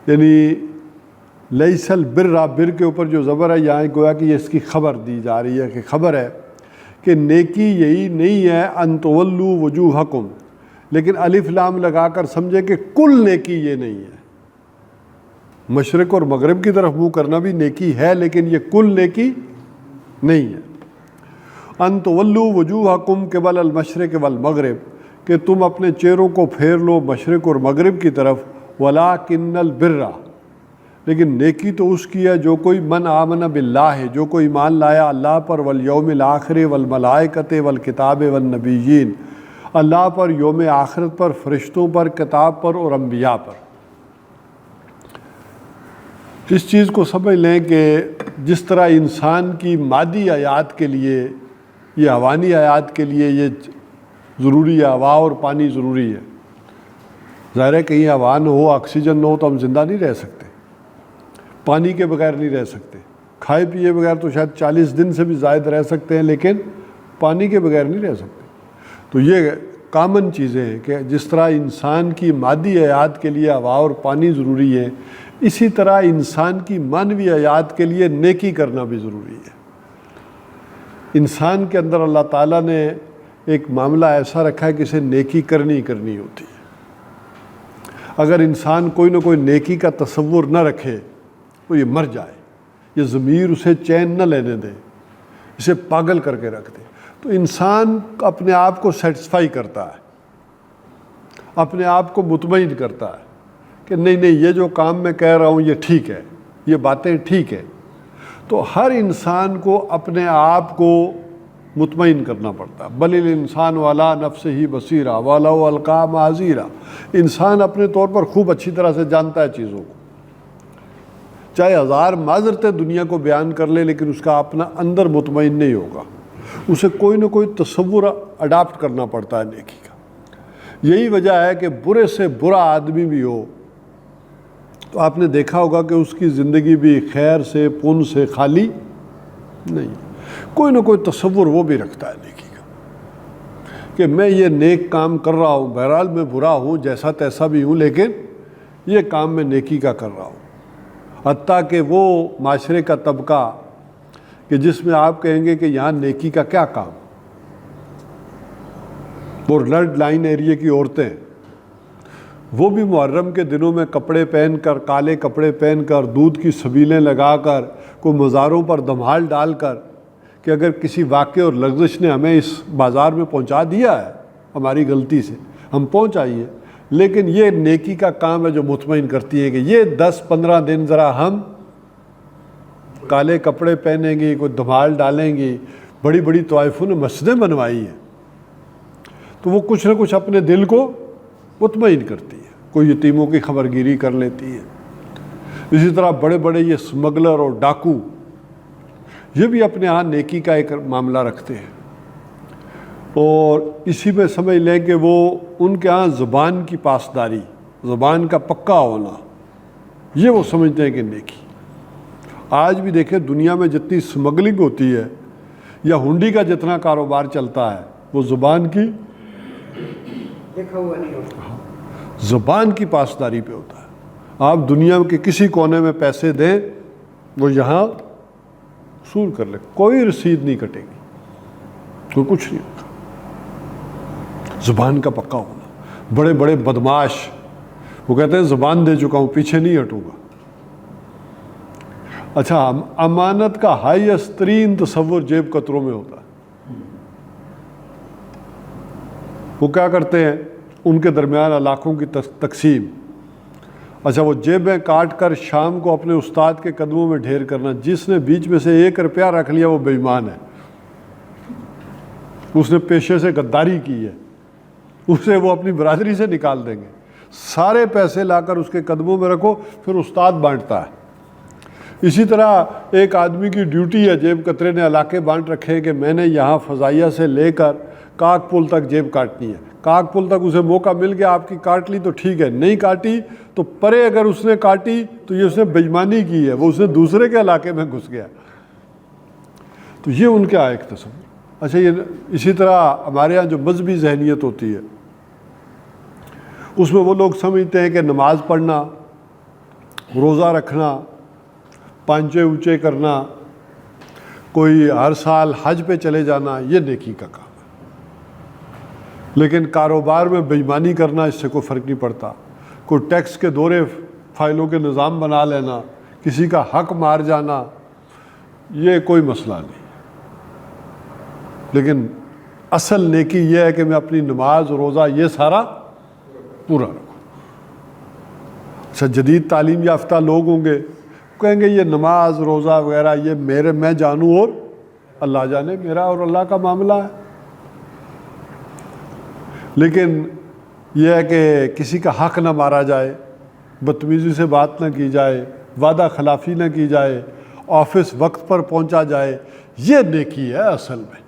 S1: یعنی لیس البر، بر کے اوپر جو زبر ہے یہاں گویا کہ یہ اس کی خبر دی جا رہی ہے کہ خبر ہے کہ نیکی یہی نہیں ہے ان تولوا وجوہکم، لیکن الف لام لگا کر سمجھے کہ کل نیکی یہ نہیں ہے۔ مشرق اور مغرب کی طرف منہ کرنا بھی نیکی ہے، لیکن یہ کل نیکی نہیں ہے۔ ان تولوا وجوہکم قبل المشرق والمغرب، کہ تم اپنے چہروں کو پھیر لو مشرق اور مغرب کی طرف، ولکن البر، لیکن نیکی تو اس کی ہے جو کوئی من آمن باللہ، جو کوئی ایمان لایا اللہ پر، والیوم الآخر والملائکۃ والکتاب والنبیین، اللہ پر، یوم آخرت پر، فرشتوں پر، کتاب پر اور انبیاء پر۔ اس چیز کو سمجھ لیں کہ جس طرح انسان کی مادی حیات کے لیے، یہ حیوانی حیات کے لیے یہ ضروری ہے، ہوا اور پانی ضروری ہے۔ ظاہر ہے کہیں ہوا نہ ہو، آکسیجن نہ ہو تو ہم زندہ نہیں رہ سکتے، پانی کے بغیر نہیں رہ سکتے۔ کھائے پیے بغیر تو شاید 40 دن سے بھی زائد رہ سکتے ہیں، لیکن پانی کے بغیر نہیں رہ سکتے۔ تو یہ کامن چیزیں ہیں کہ جس طرح انسان کی مادی حیات کے لیے ہوا اور پانی ضروری ہے، اسی طرح انسان کی معنوی حیات کے لیے نیکی کرنا بھی ضروری ہے۔ انسان کے اندر اللہ تعالیٰ نے ایک معاملہ ایسا رکھا ہے کہ اسے نیکی کرنی ہوتی ہے۔ اگر انسان کوئی نہ کوئی نیکی کا تصور نہ رکھے تو یہ مر جائے، یہ ضمیر اسے چین نہ لینے دے، اسے پاگل کر کے رکھ دے۔ تو انسان اپنے آپ کو سیٹسفائی کرتا ہے، اپنے آپ کو مطمئن کرتا ہے کہ نہیں یہ جو کام میں کہہ رہا ہوں یہ ٹھیک ہے، یہ باتیں ٹھیک ہے۔ تو ہر انسان کو اپنے آپ کو مطمئن کرنا پڑتا ہے۔ بل الانسان والا نفس ہی بصیرہ ولو القیٰ معاذیرہ، انسان اپنے طور پر خوب اچھی طرح سے جانتا ہے چیزوں کو، چاہے 1000 معذرتیں دنیا کو بیان کر لے، لیکن اس کا اپنا اندر مطمئن نہیں ہوگا، اسے کوئی نہ کوئی تصور اڈاپٹ کرنا پڑتا ہے نیکی کا۔ یہی وجہ ہے کہ برے سے برا آدمی بھی ہو تو آپ نے دیکھا ہوگا کہ اس کی زندگی بھی خیر سے پن سے خالی نہیں، کوئی نہ کوئی تصور وہ بھی رکھتا ہے نیکی کا کہ میں یہ نیک کام کر رہا ہوں، بہرحال میں برا ہوں، جیسا تیسا بھی ہوں، لیکن یہ کام میں نیکی کا کر رہا ہوں۔ حتیٰ کہ وہ معاشرے کا طبقہ کہ جس میں آپ کہیں گے کہ یہاں نیکی کا کیا کام، وہ ریڈ لائن ایریے کی عورتیں، وہ بھی محرم کے دنوں میں کپڑے پہن کر، کالے کپڑے پہن کر، دودھ کی سبیلیں لگا کر، کوئی مزاروں پر دمہال ڈال کر کہ اگر کسی واقعے اور لغزش نے ہمیں اس بازار میں پہنچا دیا ہے ہماری غلطی سے، ہم پہنچ آئیے، لیکن یہ نیکی کا کام ہے جو مطمئن کرتی ہے کہ یہ 10-15 دن ذرا ہم کالے کپڑے پہنیں گی، کوئی دھمال ڈالیں گی، بڑی بڑی طوائفوں نے مسجدیں بنوائی ہیں، تو وہ کچھ نہ کچھ اپنے دل کو مطمئن کرتی ہے، کوئی یتیموں کی خبرگیری کر لیتی ہے۔ اسی طرح بڑے بڑے یہ سمگلر اور ڈاکو، یہ بھی اپنے ہاں نیکی کا ایک معاملہ رکھتے ہیں، اور اسی میں سمجھ لیں کہ وہ ان کے ہاں زبان کی پاسداری، زبان کا پکا ہونا، یہ وہ سمجھتے ہیں کہ نیکی۔ آج بھی دیکھیں دنیا میں جتنی سمگلنگ ہوتی ہے یا ہنڈی کا جتنا کاروبار چلتا ہے، وہ زبان کی
S2: دیکھا ہوا نہیں ہوتا،
S1: زبان کی پاسداری پہ ہوتا ہے۔ آپ دنیا کے کسی کونے میں پیسے دیں، وہ یہاں وصول کر لیں، کوئی رسید نہیں کٹے گی، تو کچھ نہیں ہوگا۔ زبان کا پکا ہونا۔ بڑے بڑے بدماش وہ کہتے ہیں زبان دے چکا ہوں، پیچھے نہیں ہٹوں گا۔ اچھا، امانت کا ہائیسٹ ترین تصور جیب کتروں میں ہوتا ہے۔ وہ کیا کرتے ہیں، ان کے درمیان علاقوں کی تقسیم۔ اچھا، وہ جیبیں کاٹ کر شام کو اپنے استاد کے قدموں میں ڈھیر کرنا، جس نے بیچ میں سے 1 روپیہ رکھ لیا وہ بے ایمان ہے، اس نے پیشے سے غداری کی ہے، اسے وہ اپنی برادری سے نکال دیں گے۔ سارے پیسے لا کر اس کے قدموں میں رکھو، پھر استاد بانٹتا ہے۔ اسی طرح ایک آدمی کی ڈیوٹی ہے، جیب کترے نے علاقے بانٹ رکھے کہ میں نے یہاں فضائیہ سے لے کر کاک پل تک جیب کاٹنی ہے۔ کاک پل تک اسے موقع مل گیا، آپ کی کاٹ لی تو ٹھیک ہے، نہیں کاٹی تو پرے اگر اس نے کاٹی تو یہ اس نے بے ایمانی کی ہے، وہ اس نے دوسرے کے علاقے میں گھس گیا۔ تو یہ ان کا ایک تصور۔ اچھا، یہ اسی طرح ہمارے ہاں جو مذہبی ذہنیت ہوتی ہے، اس میں وہ لوگ سمجھتے ہیں کہ نماز پڑھنا، روزہ رکھنا، پانچے اونچے کرنا، کوئی ہر سال حج پہ چلے جانا، یہ نیکی کا کام ہے۔ لیکن کاروبار میں بے ایمانی کرنا، اس سے کوئی فرق نہیں پڑتا۔ کوئی ٹیکس کے دورے فائلوں کے نظام بنا لینا، کسی کا حق مار جانا، یہ کوئی مسئلہ نہیں۔ لیکن اصل نیکی یہ ہے کہ میں اپنی نماز، روزہ، یہ سارا پورا رکھوں۔ اچھا، جدید تعلیم یافتہ لوگ ہوں گے، کہیں گے یہ نماز، روزہ وغیرہ یہ میں جانوں اور اللہ جانے، میرا اور اللہ کا معاملہ ہے۔ لیکن یہ ہے کہ کسی کا حق نہ مارا جائے، بدتمیزی سے بات نہ کی جائے، وعدہ خلافی نہ کی جائے، آفس وقت پر پہنچا جائے، یہ نیکی ہے اصل میں۔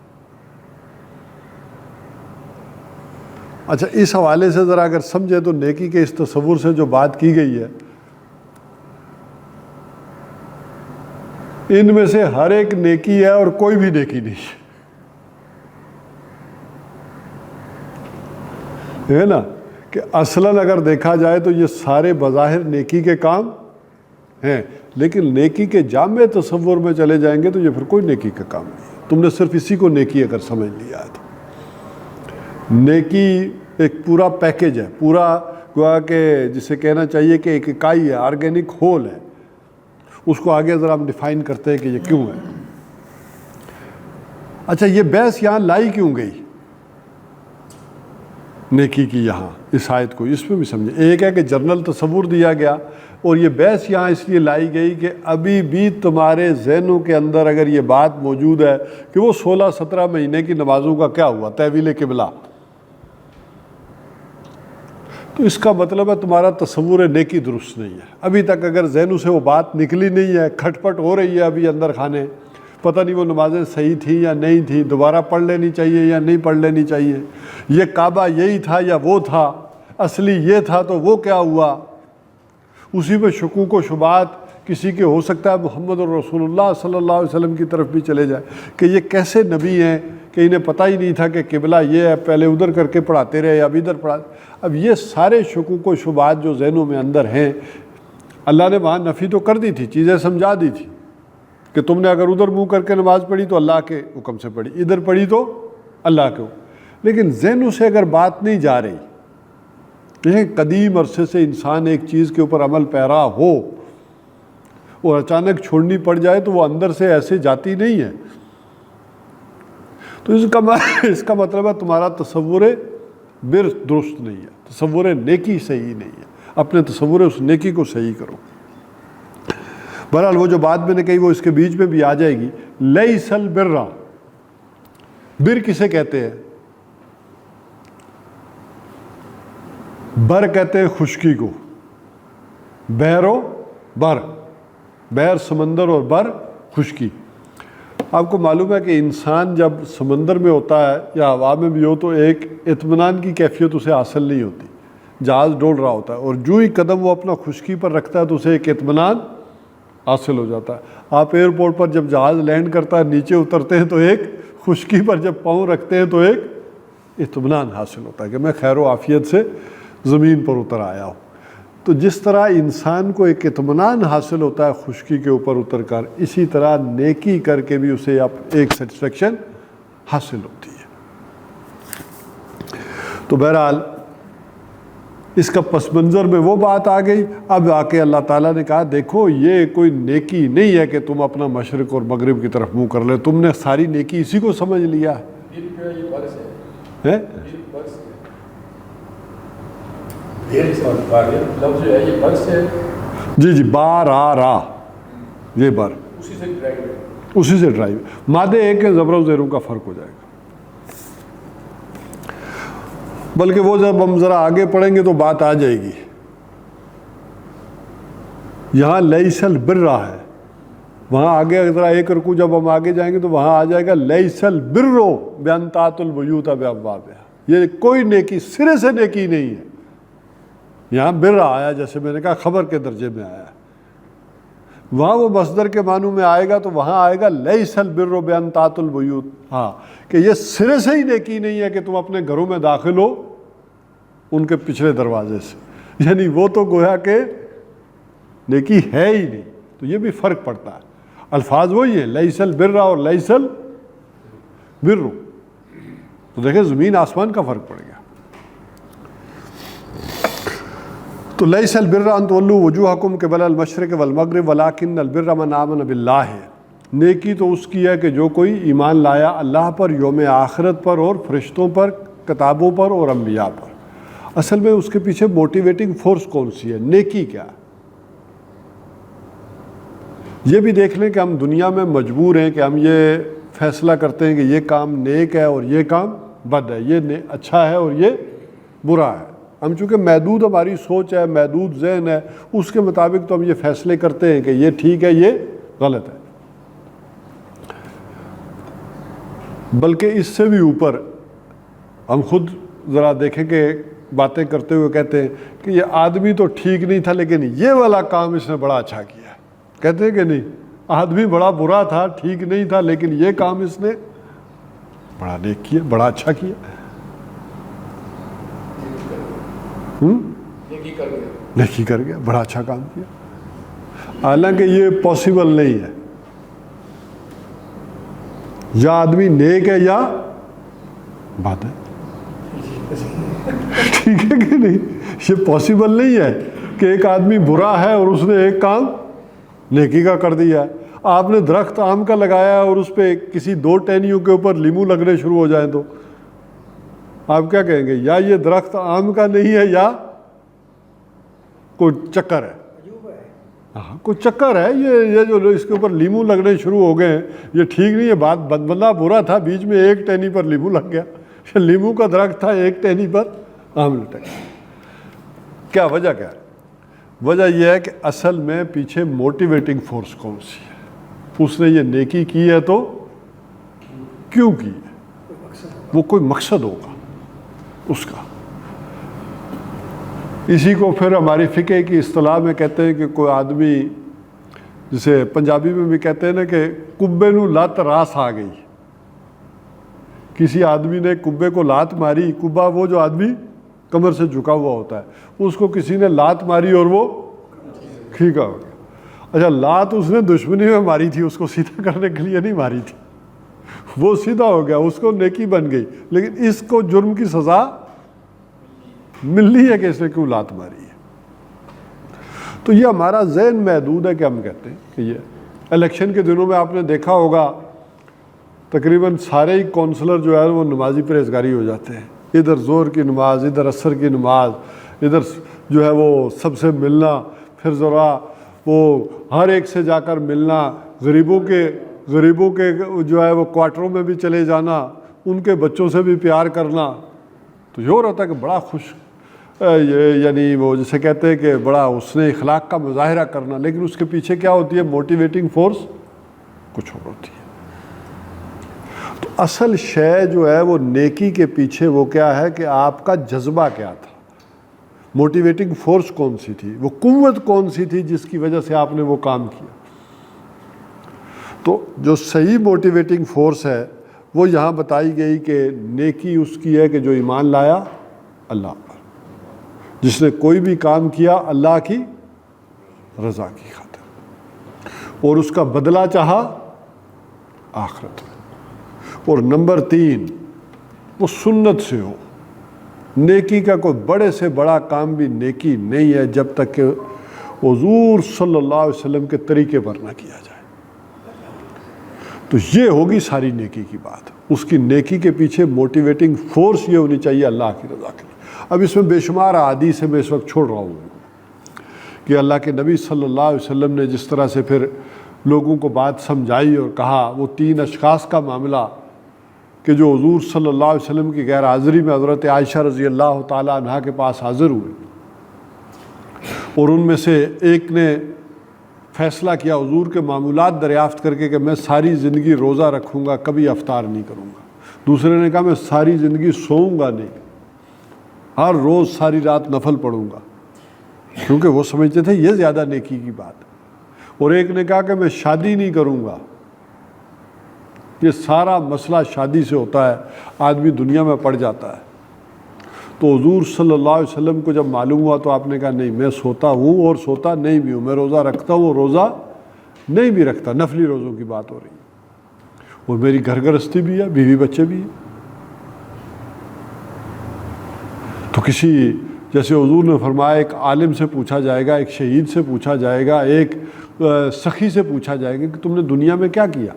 S1: اچھا، اس حوالے سے ذرا اگر سمجھے تو نیکی کے اس تصور سے جو بات کی گئی ہے، ان میں سے ہر ایک نیکی ہے اور کوئی بھی نیکی نہیں ہے نا، کہ اصلاً اگر دیکھا جائے تو یہ سارے بظاہر نیکی کے کام ہیں، لیکن نیکی کے جامع تصور میں چلے جائیں گے تو یہ پھر کوئی نیکی کا کام نہیں ہے۔ تم نے صرف اسی کو نیکی اگر سمجھ لیا ہے تو نیکی ایک پورا پیکیج ہے، پورا گویا کہ جسے کہنا چاہیے کہ ایک اکائی ہے، آرگینک ہول ہے، اس کو آگے ذرا ہم ڈیفائن کرتے ہیں کہ یہ کیوں ہے۔ اچھا، یہ بحث یہاں لائی کیوں گئی نیکی کی یہاں اس آیت کو، اس میں بھی سمجھے۔ ایک ہے کہ جنرل تصور دیا گیا، اور یہ بحث یہاں اس لیے لائی گئی کہ ابھی بھی تمہارے ذہنوں کے اندر اگر یہ بات موجود ہے کہ وہ 16-17 مہینے کی نمازوں کا کیا ہوا، تحویل قبلہ، تو اس کا مطلب ہے تمہارا تصور نیکی درست نہیں ہے۔ ابھی تک اگر ذہنوں سے وہ بات نکلی نہیں ہے، کھٹ پٹ ہو رہی ہے ابھی اندر کھانے، پتہ نہیں وہ نمازیں صحیح تھیں یا نہیں تھیں، دوبارہ پڑھ لینی چاہیے یا نہیں پڑھ لینی چاہیے، یہ کعبہ یہی تھا یا وہ تھا، اصلی یہ تھا تو وہ کیا ہوا، اسی میں شکوک و شبہات کسی کے ہو سکتا ہے محمد الرسول اللہ صلی اللہ علیہ وسلم کی طرف بھی چلے جائے کہ یہ کیسے نبی ہیں کہ انہیں پتہ ہی نہیں تھا کہ قبلہ یہ ہے، پہلے ادھر کر کے پڑھاتے رہے اب ادھر پڑھاتے۔ اب یہ سارے شکوک و شبہات جو ذہنوں میں اندر ہیں، اللہ نے وہاں نفی تو کر دی تھی، چیزیں سمجھا دی تھی کہ تم نے اگر ادھر منہ کر کے نماز پڑھی تو اللہ کے حکم سے پڑھی، ادھر پڑھی تو اللہ کے حکم۔ لیکن ذہنوں سے اگر بات نہیں جا رہی، دیکھیں قدیم عرصے سے انسان ایک چیز کے اوپر عمل پیرا ہو اور اچانک چھوڑنی پڑ جائے تو وہ اندر سے ایسے جاتی نہیں ہے، تو اس کا مطلب ہے تمہارا تصور بر درست نہیں ہے، تصور نیکی صحیح نہیں ہے، اپنے تصور اس نیکی کو صحیح کرو۔ بہرحال وہ جو بات میں نے کہی وہ اس کے بیچ میں بھی آ جائے گی۔ لیس البر، بر کسے کہتے ہیں؟ بر کہتے ہیں خشکی کو، بحر و بر، بحر سمندر اور بر خشکی۔ آپ کو معلوم ہے کہ انسان جب سمندر میں ہوتا ہے یا ہوا میں بھی ہو تو ایک اطمینان کی کیفیت اسے حاصل نہیں ہوتی، جہاز ڈول رہا ہوتا ہے، اور جو ہی قدم وہ اپنا خشکی پر رکھتا ہے تو اسے ایک اطمینان حاصل ہو جاتا ہے۔ آپ ایئرپورٹ پر جب جہاز لینڈ کرتا ہے نیچے اترتے ہیں تو ایک خشکی پر جب پاؤں رکھتے ہیں تو ایک اطمینان حاصل ہوتا ہے کہ میں خیر و عافیت سے زمین پر اتر آیا ہوں۔ تو جس طرح انسان کو ایک اطمینان حاصل ہوتا ہے خشکی کے اوپر اتر کر، اسی طرح نیکی کر کے بھی اسے ایک سیٹسفیکشن حاصل ہوتی ہے۔ تو بہرحال اس کا پس منظر میں وہ بات آ گئی۔ اب آ کے اللہ تعالیٰ نے کہا دیکھو یہ کوئی نیکی نہیں ہے کہ تم اپنا مشرق اور مغرب کی طرف منہ کر لے، تم نے ساری نیکی اسی کو سمجھ لیا ہے۔ جی جی، بار آ را، یہ بار اسی سے ڈرائیو، مادے ایک ہے، زبر و زیروں کا فرق ہو جائے گا۔ بلکہ وہ جب ہم ذرا آگے پڑھیں گے تو بات آ جائے گی۔ یہاں لیس البر ہے، وہاں آگے ذرا ایک رکوع جب ہم آگے جائیں گے تو وہاں آ جائے گا لیس البر بان تأتوا البیوت بابوابہا، یہ کوئی نیکی سرے سے نیکی نہیں ہے۔ یہاں بر آیا جیسے میں نے کہا خبر کے درجے میں آیا، وہاں وہ مصدر کے معنوں میں آئے گا تو وہاں آئے گا لیس البر بان تأتوا البیوت، ہاں کہ یہ سرے سے ہی نیکی نہیں ہے کہ تم اپنے گھروں میں داخل ہو ان کے پچھلے دروازے سے، یعنی وہ تو گویا کہ نیکی ہے ہی نہیں۔ تو یہ بھی فرق پڑتا ہے، الفاظ وہی ہیں لیس البر اور لیس البر، تو دیکھیں زمین آسمان کا فرق پڑ گیا۔ تو لیس البر ان تولوا وجوہکم قبل المشرق والمغرب ولکن البر من آمن باللہ، نیکی تو اس کی ہے کہ جو کوئی ایمان لایا اللہ پر، یوم آخرت پر اور فرشتوں پر، کتابوں پر اور انبیاء پر۔ اصل میں اس کے پیچھے موٹیویٹنگ فورس کون سی ہے، نیکی کیا ہے؟ یہ بھی دیکھ لیں کہ ہم دنیا میں مجبور ہیں کہ ہم یہ فیصلہ کرتے ہیں کہ یہ کام نیک ہے اور یہ کام بد ہے، یہ اچھا ہے اور یہ برا ہے۔ ہم چونکہ محدود ہماری سوچ ہے، محدود ذہن ہے، اس کے مطابق تو ہم یہ فیصلے کرتے ہیں کہ یہ ٹھیک ہے یہ غلط ہے۔ بلکہ اس سے بھی اوپر ہم خود ذرا دیکھیں کہ باتیں کرتے ہوئے کہتے ہیں کہ یہ آدمی تو ٹھیک نہیں تھا لیکن یہ والا کام اس نے بڑا اچھا کیا، کہتے ہیں کہ نہیں؟ آدمی بڑا برا تھا, ٹھیک نہیں تھا, لیکن یہ کام اس نے بڑا نیک کیا, بڑا اچھا کیا. نیکی کر گیا, بڑا اچھا کام کیا. حالانکہ یہ پاسبل نہیں ہے. یا آدمی نیک ہے یا بات ہے, ٹھیک ہے کہ نہیں؟ یہ پاسبل نہیں ہے کہ ایک آدمی برا ہے اور اس نے ایک کام نیکی کا کر دیا ہے. آپ نے درخت آم کا لگایا ہے اور اس پہ کسی 2 ٹہنیوں کے اوپر لیمو لگنے شروع ہو جائیں تو آپ کیا کہیں گے؟ یا یہ درخت آم کا نہیں ہے یا کوئی چکر ہے. ہاں, کوئی چکر ہے. یہ جو اس کے اوپر لیمو لگنے شروع ہو گئے ہیں, یہ ٹھیک نہیں ہے. بات بندہ برا تھا, بیچ میں ایک ٹہنی پر لیمو لگ گیا. لیمو کا درخت تھا, ایک ٹہنی پر آم لٹک گیا. کیا وجہ کیا ہے؟ وجہ یہ ہے کہ اصل میں پیچھے موٹیویٹنگ فورس کون سی ہے. اس نے یہ نیکی کی ہے تو کیوں کی ہے؟ وہ کوئی مقصد ہوگا اس کا. اسی کو پھر ہماری فقہ کی اصطلاح میں کہتے ہیں کہ کوئی آدمی, جسے پنجابی میں بھی کہتے ہیں نا کہ کبے نو لات راس آ گئی. کسی آدمی نے کبے کو لات ماری. کبا وہ جو آدمی کمر سے جھکا ہوا ہوتا ہے, اس کو کسی نے لات ماری اور وہ کھینکا ہو گیا. اچھا, لات اس نے دشمنی میں ماری تھی, اس کو سیدھا کرنے کے لیے نہیں ماری تھی. وہ سیدھا ہو گیا, اس کو نیکی بن گئی. لیکن اس کو جرم کی سزا ملنی ہے کہ اس نے کیوں لات ماری ہے. تو یہ ہمارا ذہن محدود ہے کہ ہم کہتے ہیں کہ یہ الیکشن کے دنوں میں آپ نے دیکھا ہوگا تقریباً سارے ہی کونسلر جو ہے وہ نمازی پرہیزگاری ہو جاتے ہیں. ادھر زور کی نماز, ادھر عصر کی نماز, ادھر جو ہے وہ سب سے ملنا, پھر ذرا وہ ہر ایک سے جا کر ملنا, غریبوں کے جو ہے وہ کوارٹروں میں بھی چلے جانا, ان کے بچوں سے بھی پیار کرنا. تو یہ ہوتا ہے کہ بڑا خوش, یعنی وہ جسے کہتے ہیں کہ بڑا حسن اخلاق کا مظاہرہ کرنا. لیکن اس کے پیچھے کیا ہوتی ہے؟ موٹیویٹنگ فورس کچھ اور ہوتی ہے. تو اصل شے جو ہے وہ نیکی کے پیچھے وہ کیا ہے کہ آپ کا جذبہ کیا تھا, موٹیویٹنگ فورس کون سی تھی, وہ قوت کون سی تھی جس کی وجہ سے آپ نے وہ کام کیا. تو جو صحیح موٹیویٹنگ فورس ہے وہ یہاں بتائی گئی کہ نیکی اس کی ہے کہ جو ایمان لایا اللہ پر, جس نے کوئی بھی کام کیا اللہ کی رضا کی خاطر, اور اس کا بدلہ چاہا آخرت میں. اور نمبر 3, وہ سنت سے ہو. نیکی کا کوئی بڑے سے بڑا کام بھی نیکی نہیں ہے جب تک کہ حضور صلی اللہ علیہ وسلم کے طریقے پر نہ کیا جائے. تو یہ ہوگی ساری نیکی کی بات. اس کی نیکی کے پیچھے موٹیویٹنگ فورس یہ ہونی چاہیے اللہ کی رضا کے لیے. اب اس میں بے شمار احادیث سے میں اس وقت چھوڑ رہا ہوں کہ اللہ کے نبی صلی اللہ علیہ وسلم نے جس طرح سے پھر لوگوں کو بات سمجھائی اور کہا. وہ 3 اشخاص کا معاملہ کہ جو حضور صلی اللہ علیہ وسلم کی غیر حاضری میں حضرت عائشہ رضی اللہ تعالیٰ عنہا کے پاس حاضر ہوئے, اور ان میں سے ایک نے فیصلہ کیا حضور کے معمولات دریافت کر کے کہ میں ساری زندگی روزہ رکھوں گا, کبھی افطار نہیں کروں گا. دوسرے نے کہا میں ساری زندگی سوؤں گا نہیں, ہر روز ساری رات نفل پڑھوں گا, کیونکہ وہ سمجھتے تھے یہ زیادہ نیکی کی بات ہے. اور ایک نے کہا کہ میں شادی نہیں کروں گا. یہ سارا مسئلہ شادی سے ہوتا ہے, آدمی دنیا میں پڑ جاتا ہے. تو حضور صلی اللہ علیہ وسلم کو جب معلوم ہوا تو آپ نے کہا نہیں, میں سوتا ہوں اور سوتا نہیں بھی ہوں, میں روزہ رکھتا ہوں اور روزہ نہیں بھی رکھتا. نفلی روزوں کی بات ہو رہی ہے, اور میری گھر گرہستی بھی ہے, بیوی بچے بھی ہیں. تو کسی جیسے حضور نے فرمایا ایک عالم سے پوچھا جائے گا, ایک شہید سے پوچھا جائے گا, ایک سخی سے پوچھا جائے گا کہ تم نے دنیا میں کیا کیا.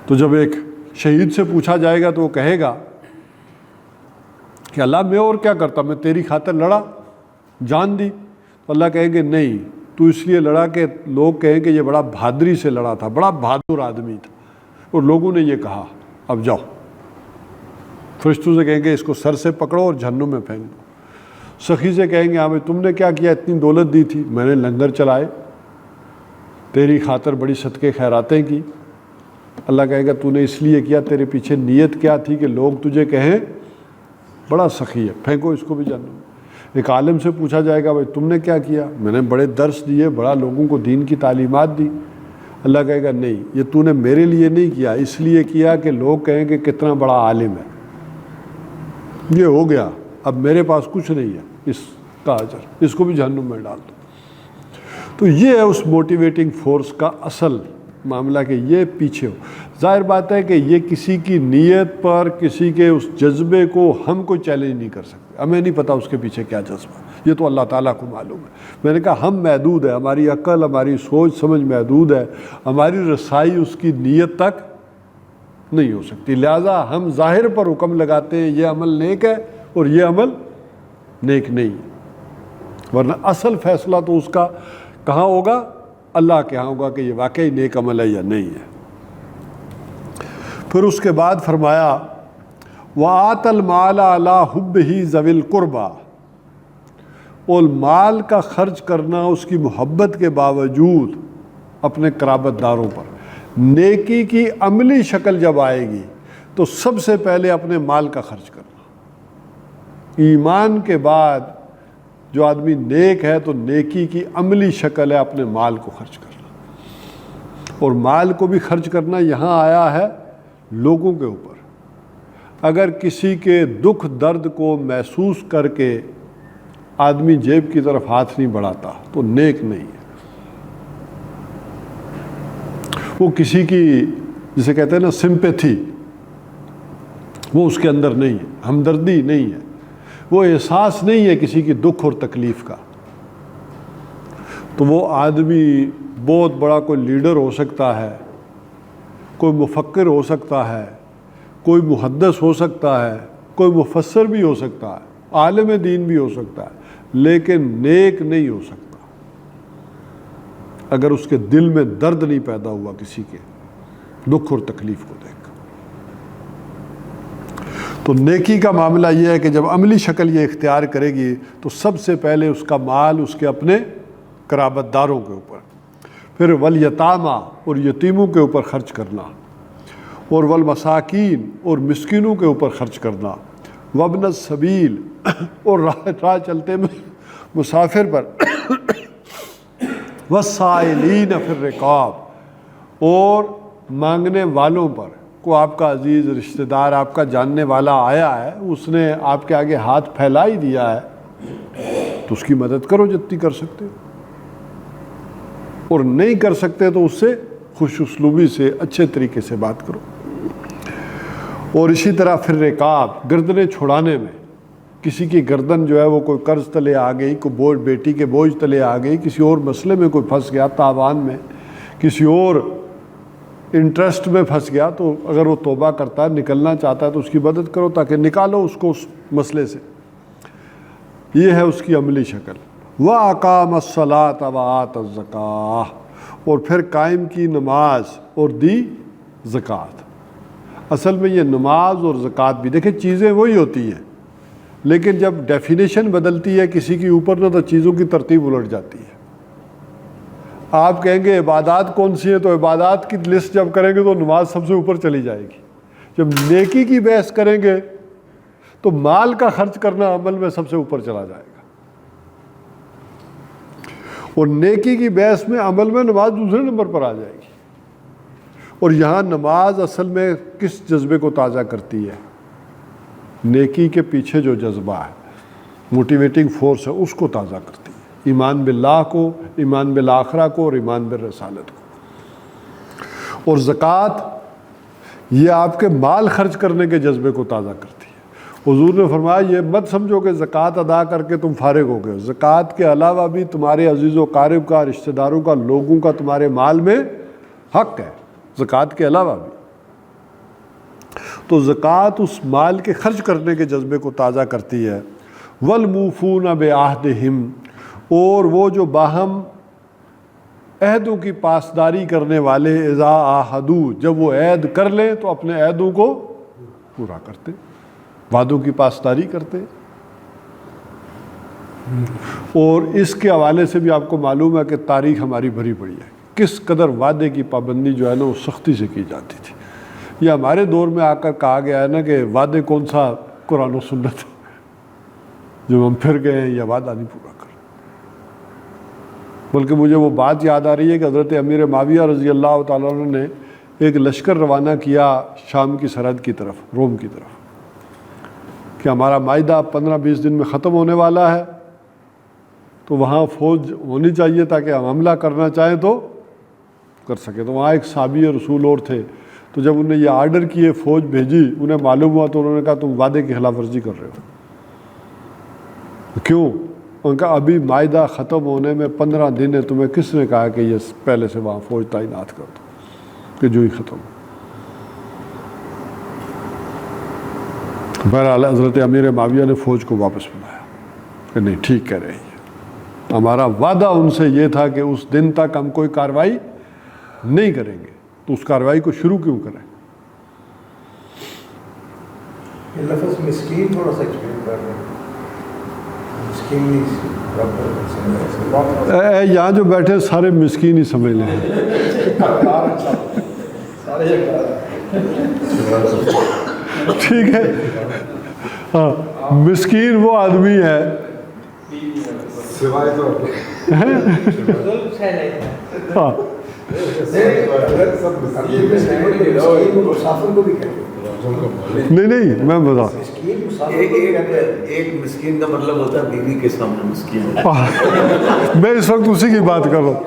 S1: تو جب ایک شہید سے پوچھا جائے گا تو وہ کہے گا کہ اللہ میں اور کیا کرتا, میں تیری خاطر لڑا, جان دی. تو اللہ کہیں گے نہیں, تو اس لیے لڑا کہ لوگ کہیں کہ یہ بڑا بہادری سے لڑا تھا, بڑا بہادر آدمی تھا. اور لوگوں نے یہ کہا اب جاؤ. فرشتوں سے کہیں گے اس کو سر سے پکڑو اور جہنم میں پھینک دو. سخی سے کہیں گے ہاں بھائی تم نے کیا کیا, اتنی دولت دی تھی, میں نے لنگر چلائے, تیری خاطر بڑی صدقے خیراتیں کی. اللہ کہے گا تو نے اس لیے کیا, تیرے پیچھے نیت کیا تھی کہ لوگ تجھے کہیں بڑا سخی ہے, پھینکو اس کو بھی جہنم میں. ایک عالم سے پوچھا جائے گا بھائی تم نے کیا کیا, میں نے بڑے درس دیے, بڑا لوگوں کو دین کی تعلیمات دی. اللہ کہے گا نہیں، یہ تو نے میرے لیے نہیں کیا، اس لیے کیا کہ لوگ کہیں کہ کتنا بڑا عالم ہے، یہ ہو گیا، اب میرے پاس کچھ نہیں ہے اس کا اجر، اس کو بھی جہنم میں ڈال دو۔ تو یہ ہے اس موٹیویٹنگ فورس کا اصل معاملہ کہ یہ پیچھے ہو۔ ظاہر بات ہے کہ یہ کسی کی نیت پر، کسی کے اس جذبے کو ہم کو چیلنج نہیں کر سکتے، ہمیں نہیں پتہ اس کے پیچھے کیا جذبہ ہے، یہ تو اللہ تعالیٰ کو معلوم ہے۔ میں نے کہا ہم محدود ہے، ہماری عقل، ہماری سوچ سمجھ محدود ہے، ہماری رسائی اس کی نیت تک نہیں ہو سکتی، لہٰذا ہم ظاہر پر حکم لگاتے ہیں یہ عمل نیک ہے اور یہ عمل نیک نہیں ہے، ورنہ اصل فیصلہ تو اس کا کہاں ہوگا؟ اللہ کے ہاں ہوگا کہ یہ واقعی نیک عمل ہے یا نہیں ہے۔ پھر اس کے بعد فرمایا وَآتَ الْمَالَ عَلَىٰ حُبِّهِ ذَوِي الْقُرْبَىٰ، اور مال کا خرچ کرنا اس کی محبت کے باوجود اپنے قرابت داروں پر۔ نیکی کی عملی شکل جب آئے گی تو سب سے پہلے اپنے مال کا خرچ کرنا۔ ایمان کے بعد جو آدمی نیک ہے تو نیکی کی عملی شکل ہے اپنے مال کو خرچ کرنا، اور مال کو بھی خرچ کرنا یہاں آیا ہے لوگوں کے اوپر۔ اگر کسی کے دکھ درد کو محسوس کر کے آدمی جیب کی طرف ہاتھ نہیں بڑھاتا تو نیک نہیں ہے۔ وہ کسی کی جسے کہتے ہیں نا سمپیتھی، وہ اس کے اندر نہیں ہے، ہمدردی نہیں ہے، وہ احساس نہیں ہے کسی کی دکھ اور تکلیف کا، تو وہ آدمی بہت بڑا کوئی لیڈر ہو سکتا ہے، کوئی مفکر ہو سکتا ہے، کوئی محدث ہو سکتا ہے، کوئی مفسر بھی ہو سکتا ہے، عالم دین بھی ہو سکتا ہے، لیکن نیک نہیں ہو سکتا اگر اس کے دل میں درد نہیں پیدا ہوا کسی کے دکھ اور تکلیف کو دیکھ۔ تو نیکی کا معاملہ یہ ہے کہ جب عملی شکل یہ اختیار کرے گی تو سب سے پہلے اس کا مال اس کے اپنے قرابت داروں کے اوپر، پھر والیتاما اور یتیموں کے اوپر خرچ کرنا، اور والمساکین اور مسکینوں کے اوپر خرچ کرنا، وابن السبیل اور راہ چلتے میں مسافر پر، والسائلین فی الرقاب اور مانگنے والوں پر۔ کو آپ کا عزیز رشتہ دار، آپ کا جاننے والا آیا ہے، اس نے آپ کے آگے ہاتھ پھیلا ہی دیا ہے تو اس کی مدد کرو جتنی کر سکتے ہو، اور نہیں کر سکتے تو اس سے خوش اسلوبی سے اچھے طریقے سے بات کرو۔ اور اسی طرح پھر رقاب، گردنیں چھڑانے میں، کسی کی گردن جو ہے وہ کوئی قرض تلے آ گئی، کوئی بوجھ، بیٹی کے بوجھ تلے آ گئی، کسی اور مسئلے میں کوئی پھنس گیا، تاوان میں، کسی اور انٹرسٹ میں پھنس گیا، تو اگر وہ توبہ کرتا ہے، نکلنا چاہتا ہے تو اس کی مدد کرو تاکہ نکالو اس کو اس مسئلے سے۔ یہ ہے اس کی عملی شکل۔ وَأَقَامَ الصَّلَاةَ وَآتَى الزَّكَاةَ، اور پھر قائم کی نماز اور دی زکوٰۃ۔ اصل میں یہ نماز اور زکوٰۃ بھی دیکھیں چیزیں وہی ہوتی ہیں، لیکن جب ڈیفینیشن بدلتی ہے کسی کے اوپر نہ تو چیزوں کی ترتیب الٹ جاتی ہے۔ آپ کہیں گے عبادات کون سی ہیں، تو عبادات کی لسٹ جب کریں گے تو نماز سب سے اوپر چلی جائے گی۔ جب نیکی کی بحث کریں گے تو مال کا خرچ کرنا عمل میں سب سے اوپر چلا جائے گا، اور نیکی کی بحث میں عمل میں نماز دوسرے نمبر پر آ جائے گی۔ اور یہاں نماز اصل میں کس جذبے کو تازہ کرتی ہے؟ نیکی کے پیچھے جو جذبہ ہے، موٹیویٹنگ فورس ہے، اس کو تازہ کرتی ہے، ایمان باللہ کو، ایمان بالآخرہ کو، اور ایمان بالرسالت کو۔ اور زکوٰۃ یہ آپ کے مال خرچ کرنے کے جذبے کو تازہ کرتی ہے۔ حضور نے فرمایا یہ مت سمجھو کہ زکوٰۃ ادا کر کے تم فارغ ہو گئے، زکوٰۃ کے علاوہ بھی تمہارے عزیز و قارب کا، رشتہ داروں کا، لوگوں کا تمہارے مال میں حق ہے، زکوٰۃ کے علاوہ بھی۔ تو زکوٰۃ اس مال کے خرچ کرنے کے جذبے کو تازہ کرتی ہے۔ والموفون بعہدہم، اور وہ جو باہم عہدوں کی پاسداری کرنے والے، اذا عاہدوا، جب وہ عہد کر لیں تو اپنے عہدوں کو پورا کرتے، وعدوں کی پاسداری کرتے۔ اور اس کے حوالے سے بھی آپ کو معلوم ہے کہ تاریخ ہماری بھری پڑی ہے، کس قدر وعدے کی پابندی جو ہے نا وہ سختی سے کی جاتی تھی۔ یہ ہمارے دور میں آ کر کہا گیا ہے نا کہ وعدے کون سا قرآن و سنت جو ہم پھر گئے ہیں، یہ وعدہ نہیں پورا کر۔ بلکہ مجھے وہ بات یاد آ رہی ہے کہ حضرت امیر معاویہ رضی اللہ تعالیٰ عنہ نے ایک لشکر روانہ کیا شام کی سرحد کی طرف، روم کی طرف، کہ ہمارا معاہدہ 15-20 دن میں ختم ہونے والا ہے، تو وہاں فوج ہونی چاہیے تاکہ ہم حملہ کرنا چاہیں تو کر سکیں۔ تو وہاں ایک صحابی رسول اور تھے، تو جب انہوں نے یہ آرڈر کیے، فوج بھیجی، انہیں معلوم ہوا تو انہوں نے کہا تم وعدے کی خلاف ورزی کر رہے ہو۔ کیوں؟ ان کا ابھی معاہدہ ختم ہونے میں 15 دن ہے، تمہیں کس نے کہا کہ یہ پہلے سے وہاں فوج تعینات کر دو کہ جو ہی ختم ہو۔ بہرحال حضرت امیر معاویہ نے فوج کو واپس بلایا کہ نہیں، ٹھیک کہہ رہے ہیں، ہمارا وعدہ ان سے یہ تھا کہ اس دن تک ہم کوئی کارروائی نہیں کریں گے، تو اس کارروائی کو شروع کیوں کریں؟
S5: یہ لفظ مسکین تھوڑا سا ایکسپلین کر رہے ہیں۔ مسکین نہیں
S1: یہاں جو بیٹھے سارے مسکین ہی سمجھ لیں۔ ٹھیک ہے، ہاں، مسکین وہ آدمی ہے
S5: سوائے تو
S1: ہاں
S5: مسافر کو بھی کہتے ہیں۔
S1: نہیں میں بتا
S6: ایک مسکین کا مطلب ہوتا ہے بیوی کے سامنے مسکین۔
S1: میں اس وقت اسی کی بات کر رہا ہوں،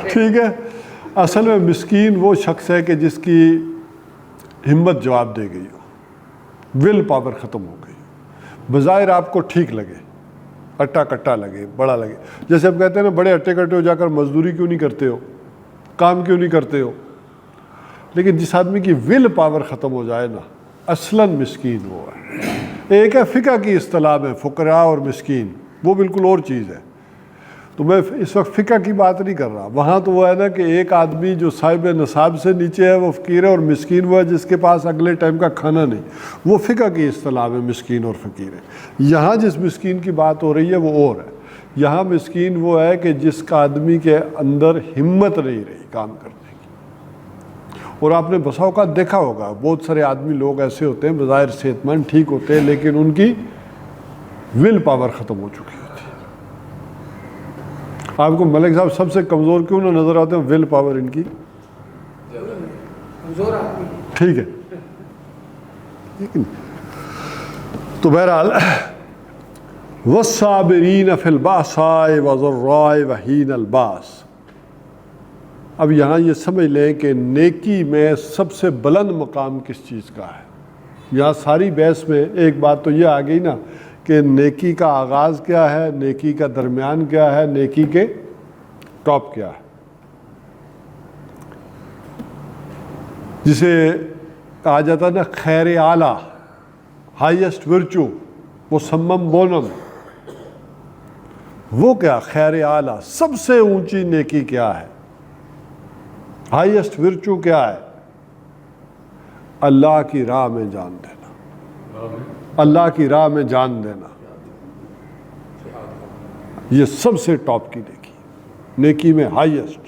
S1: ٹھیک ہے۔ اصل میں مسکین وہ شخص ہے کہ جس کی ہمت جواب دے گئی ہو، ول پاور ختم ہو گئی، بظاہر آپ کو ٹھیک لگے، اٹا کٹا لگے، بڑا لگے، جیسے اب کہتے ہیں نا بڑے اٹے کٹے ہو جا کر مزدوری کیوں نہیں کرتے ہو، کام کیوں نہیں کرتے ہو، لیکن جس آدمی کی ول پاور ختم ہو جائے نا، اصلاً مسکین وہ ہے۔ ایک ہے فقہ کی اصطلاح میں فقراء اور مسکین، وہ بالکل اور چیز ہے۔ تو میں اس وقت فقہ کی بات نہیں کر رہا، وہاں تو وہ ہے نا کہ ایک آدمی جو صاحب نصاب سے نیچے ہے وہ فقیر ہے، اور مسکین وہ ہے جس کے پاس اگلے ٹائم کا کھانا نہیں، وہ فقہ کی اصطلاح میں مسکین اور فقیر ہے۔ یہاں جس مسکین کی بات ہو رہی ہے وہ اور ہے، یہاں مسکین وہ ہے کہ جس کا آدمی کے اندر ہمت نہیں رہی کام کرنے کی۔ اور آپ نے بسا اوقات دیکھا ہوگا بہت سارے آدمی لوگ ایسے ہوتے ہیں بظاہر صحت مند ٹھیک ہوتے ہیں، لیکن ان کی ول پاور ختم ہو چکی ہوتی ہے۔ آپ کو ملک صاحب سب سے کمزور کیوں نہ نظر آتے ہیں؟ ول پاور ان کی
S2: کمزور آدمی،
S1: ٹھیک ہے، لیکن تو بہرحال والصابرین فی البأساء والضراء وحین الباس۔ اب یہاں یہ سمجھ لیں کہ نیکی میں سب سے بلند مقام کس چیز کا ہے۔ یہاں ساری بحث میں ایک بات تو یہ آ گئی نا کہ نیکی کا آغاز کیا ہے، نیکی کا درمیان کیا ہے، نیکی کے ٹاپ کیا ہے۔ جسے کہا جاتا ہے نا خیر اعلیٰ، ہائیسٹ ورچو، وہ سمم بونم، وہ کیا خیر اعلیٰ، سب سے اونچی نیکی کیا ہے، ہائیسٹ ورچو کیا ہے؟ اللہ کی راہ میں جان دینا، اللہ کی راہ میں جان دینا، یہ سب سے ٹاپ کی نیکی، نیکی میں ہائیسٹ۔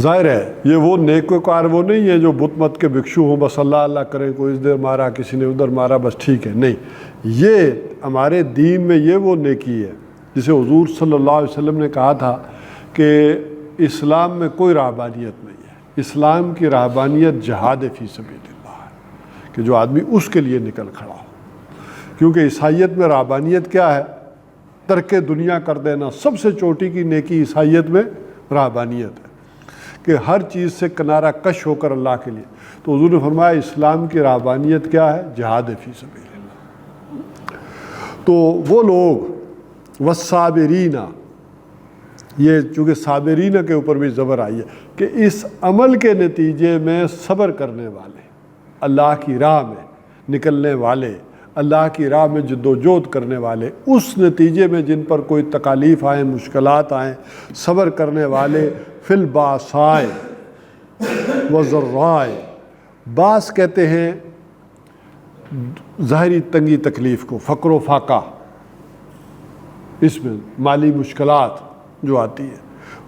S1: ظاہر ہے یہ وہ نیکوکار وہ نہیں ہے جو بت مت کے بھکشو ہوں، بس اللہ اللہ کریں، کوئی ادھر مارا کسی نے ادھر مارا بس ٹھیک ہے، نہیں، یہ ہمارے دین میں یہ وہ نیکی ہے جسے حضور صلی اللہ علیہ وسلم نے کہا تھا کہ اسلام میں کوئی رہبانیت نہیں ہے، اسلام کی رہبانیت جہاد فی سبیل اللہ ہے، کہ جو آدمی اس کے لیے نکل کھڑا ہو۔ کیونکہ عیسائیت میں رہبانیت کیا ہے؟ ترک دنیا کر دینا، سب سے چوٹی کی نیکی عیسائیت میں رہبانیت ہے کہ ہر چیز سے کنارہ کش ہو کر اللہ کے لیے۔ تو حضور نے فرمایا اسلام کی رہبانیت کیا ہے؟ جہاد فی سبیل اللہ۔ تو وہ لوگ والصابرین، یہ چونکہ صابرین کے اوپر بھی زبر آئی ہے کہ اس عمل کے نتیجے میں صبر کرنے والے، اللہ کی راہ میں نکلنے والے، اللہ کی راہ میں جدوجہد کرنے والے، اس نتیجے میں جن پر کوئی تکالیف آئیں، مشکلات آئیں، صبر کرنے والے، فی الباساء والضراء، باس کہتے ہیں ظاہری تنگی تکلیف کو، فقر و فاقہ، اس میں مالی مشکلات جو آتی ہے،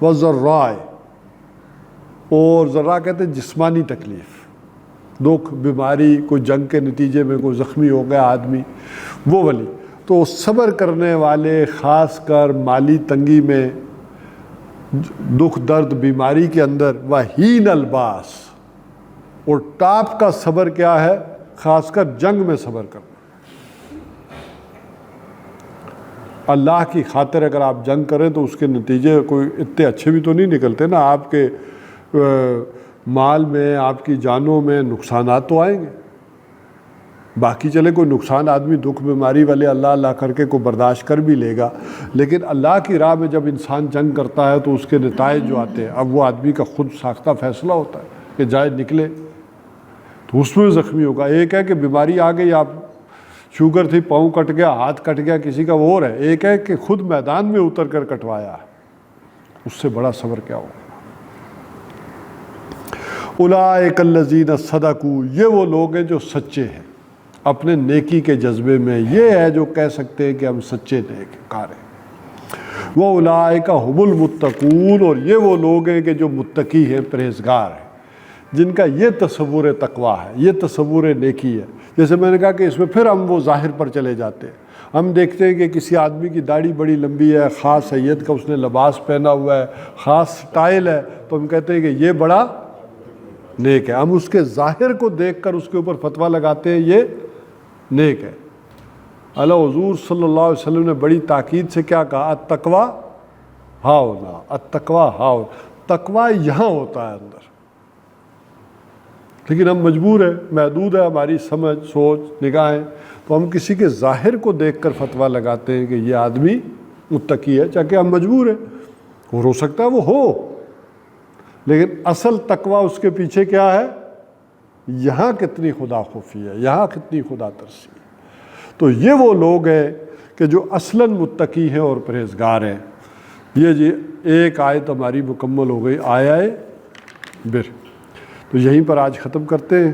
S1: والضراء، اور ذرا کہتے ہیں جسمانی تکلیف، دکھ، بیماری، کوئی جنگ کے نتیجے میں کوئی زخمی ہو گیا آدمی، وہ والی، تو صبر کرنے والے خاص کر مالی تنگی میں، دکھ درد بیماری کے اندر، وحین الباس، اور ٹاپ کا صبر کیا ہے؟ خاص کر جنگ میں صبر کرنا۔ اللہ کی خاطر اگر آپ جنگ کریں تو اس کے نتیجے کوئی اتنے اچھے بھی تو نہیں نکلتے نا، آپ کے مال میں، آپ کی جانوں میں نقصانات تو آئیں گے۔ باقی چلے کوئی نقصان آدمی دکھ بیماری والے اللہ اللہ کر کے کوئی برداشت کر بھی لے گا، لیکن اللہ کی راہ میں جب انسان جنگ کرتا ہے تو اس کے نتائج جو آتے ہیں، اب وہ آدمی کا خود ساختہ فیصلہ ہوتا ہے کہ جائے نکلے تو اس میں زخمی ہوگا۔ ایک ہے کہ بیماری آ گئی، آپ شوگر تھی، پاؤں کٹ گیا، ہاتھ کٹ گیا کسی کا، وہ اور ہے۔ ایک ہے کہ خود میدان میں اتر کر کٹوایا ہے، اس سے بڑا صبر کیا ہوگا۔ اولئک الذین صدقوا، یہ وہ لوگ ہیں جو سچے ہیں اپنے نیکی کے جذبے میں، یہ ہے جو کہہ سکتے ہیں کہ ہم سچے نیکار ہیں۔ وَأُولَٰئِکَ هُمُ الْمُتَّقُونَ، اور یہ وہ لوگ ہیں کہ جو متقی ہیں، پرہیزگار ہیں، جن کا یہ تصور تقویٰ ہے، یہ تصور نیکی ہے۔ جیسے میں نے کہا کہ اس میں پھر ہم وہ ظاہر پر چلے جاتے ہیں۔ ہم دیکھتے ہیں کہ کسی آدمی کی داڑھی بڑی لمبی ہے، خاص سید کا اس نے لباس پہنا ہوا ہے، خاص سٹائل ہے، تو ہم کہتے ہیں کہ یہ بڑا نیک ہے۔ ہم اس کے ظاہر کو دیکھ کر اس کے اوپر فتویٰ لگاتے ہیں یہ نیک ہے۔ اللہ حضور صلی اللہ علیہ وسلم نے بڑی تاکید سے کیا کہا؟ التقویٰ ہاؤنا، التقویٰ ہاؤنا، تقویٰ یہاں ہوتا ہے اندر۔ لیکن ہم مجبور ہیں، محدود ہے ہماری سمجھ، سوچ، نگاہیں، تو ہم کسی کے ظاہر کو دیکھ کر فتویٰ لگاتے ہیں کہ یہ آدمی متقی ہے، چاہے ہم مجبور ہیں، اور ہو سکتا ہے وہ ہو، لیکن اصل تقویٰ اس کے پیچھے کیا ہے؟ یہاں کتنی خدا خوفی ہے، یہاں کتنی خدا ترسی ہے۔ تو یہ وہ لوگ ہیں کہ جو اصلاً متقی ہیں اور پرہیزگار ہیں۔ یہ جی ایک آیت ہماری مکمل ہو گئی، آیا بر۔ تو یہیں پر آج ختم کرتے ہیں۔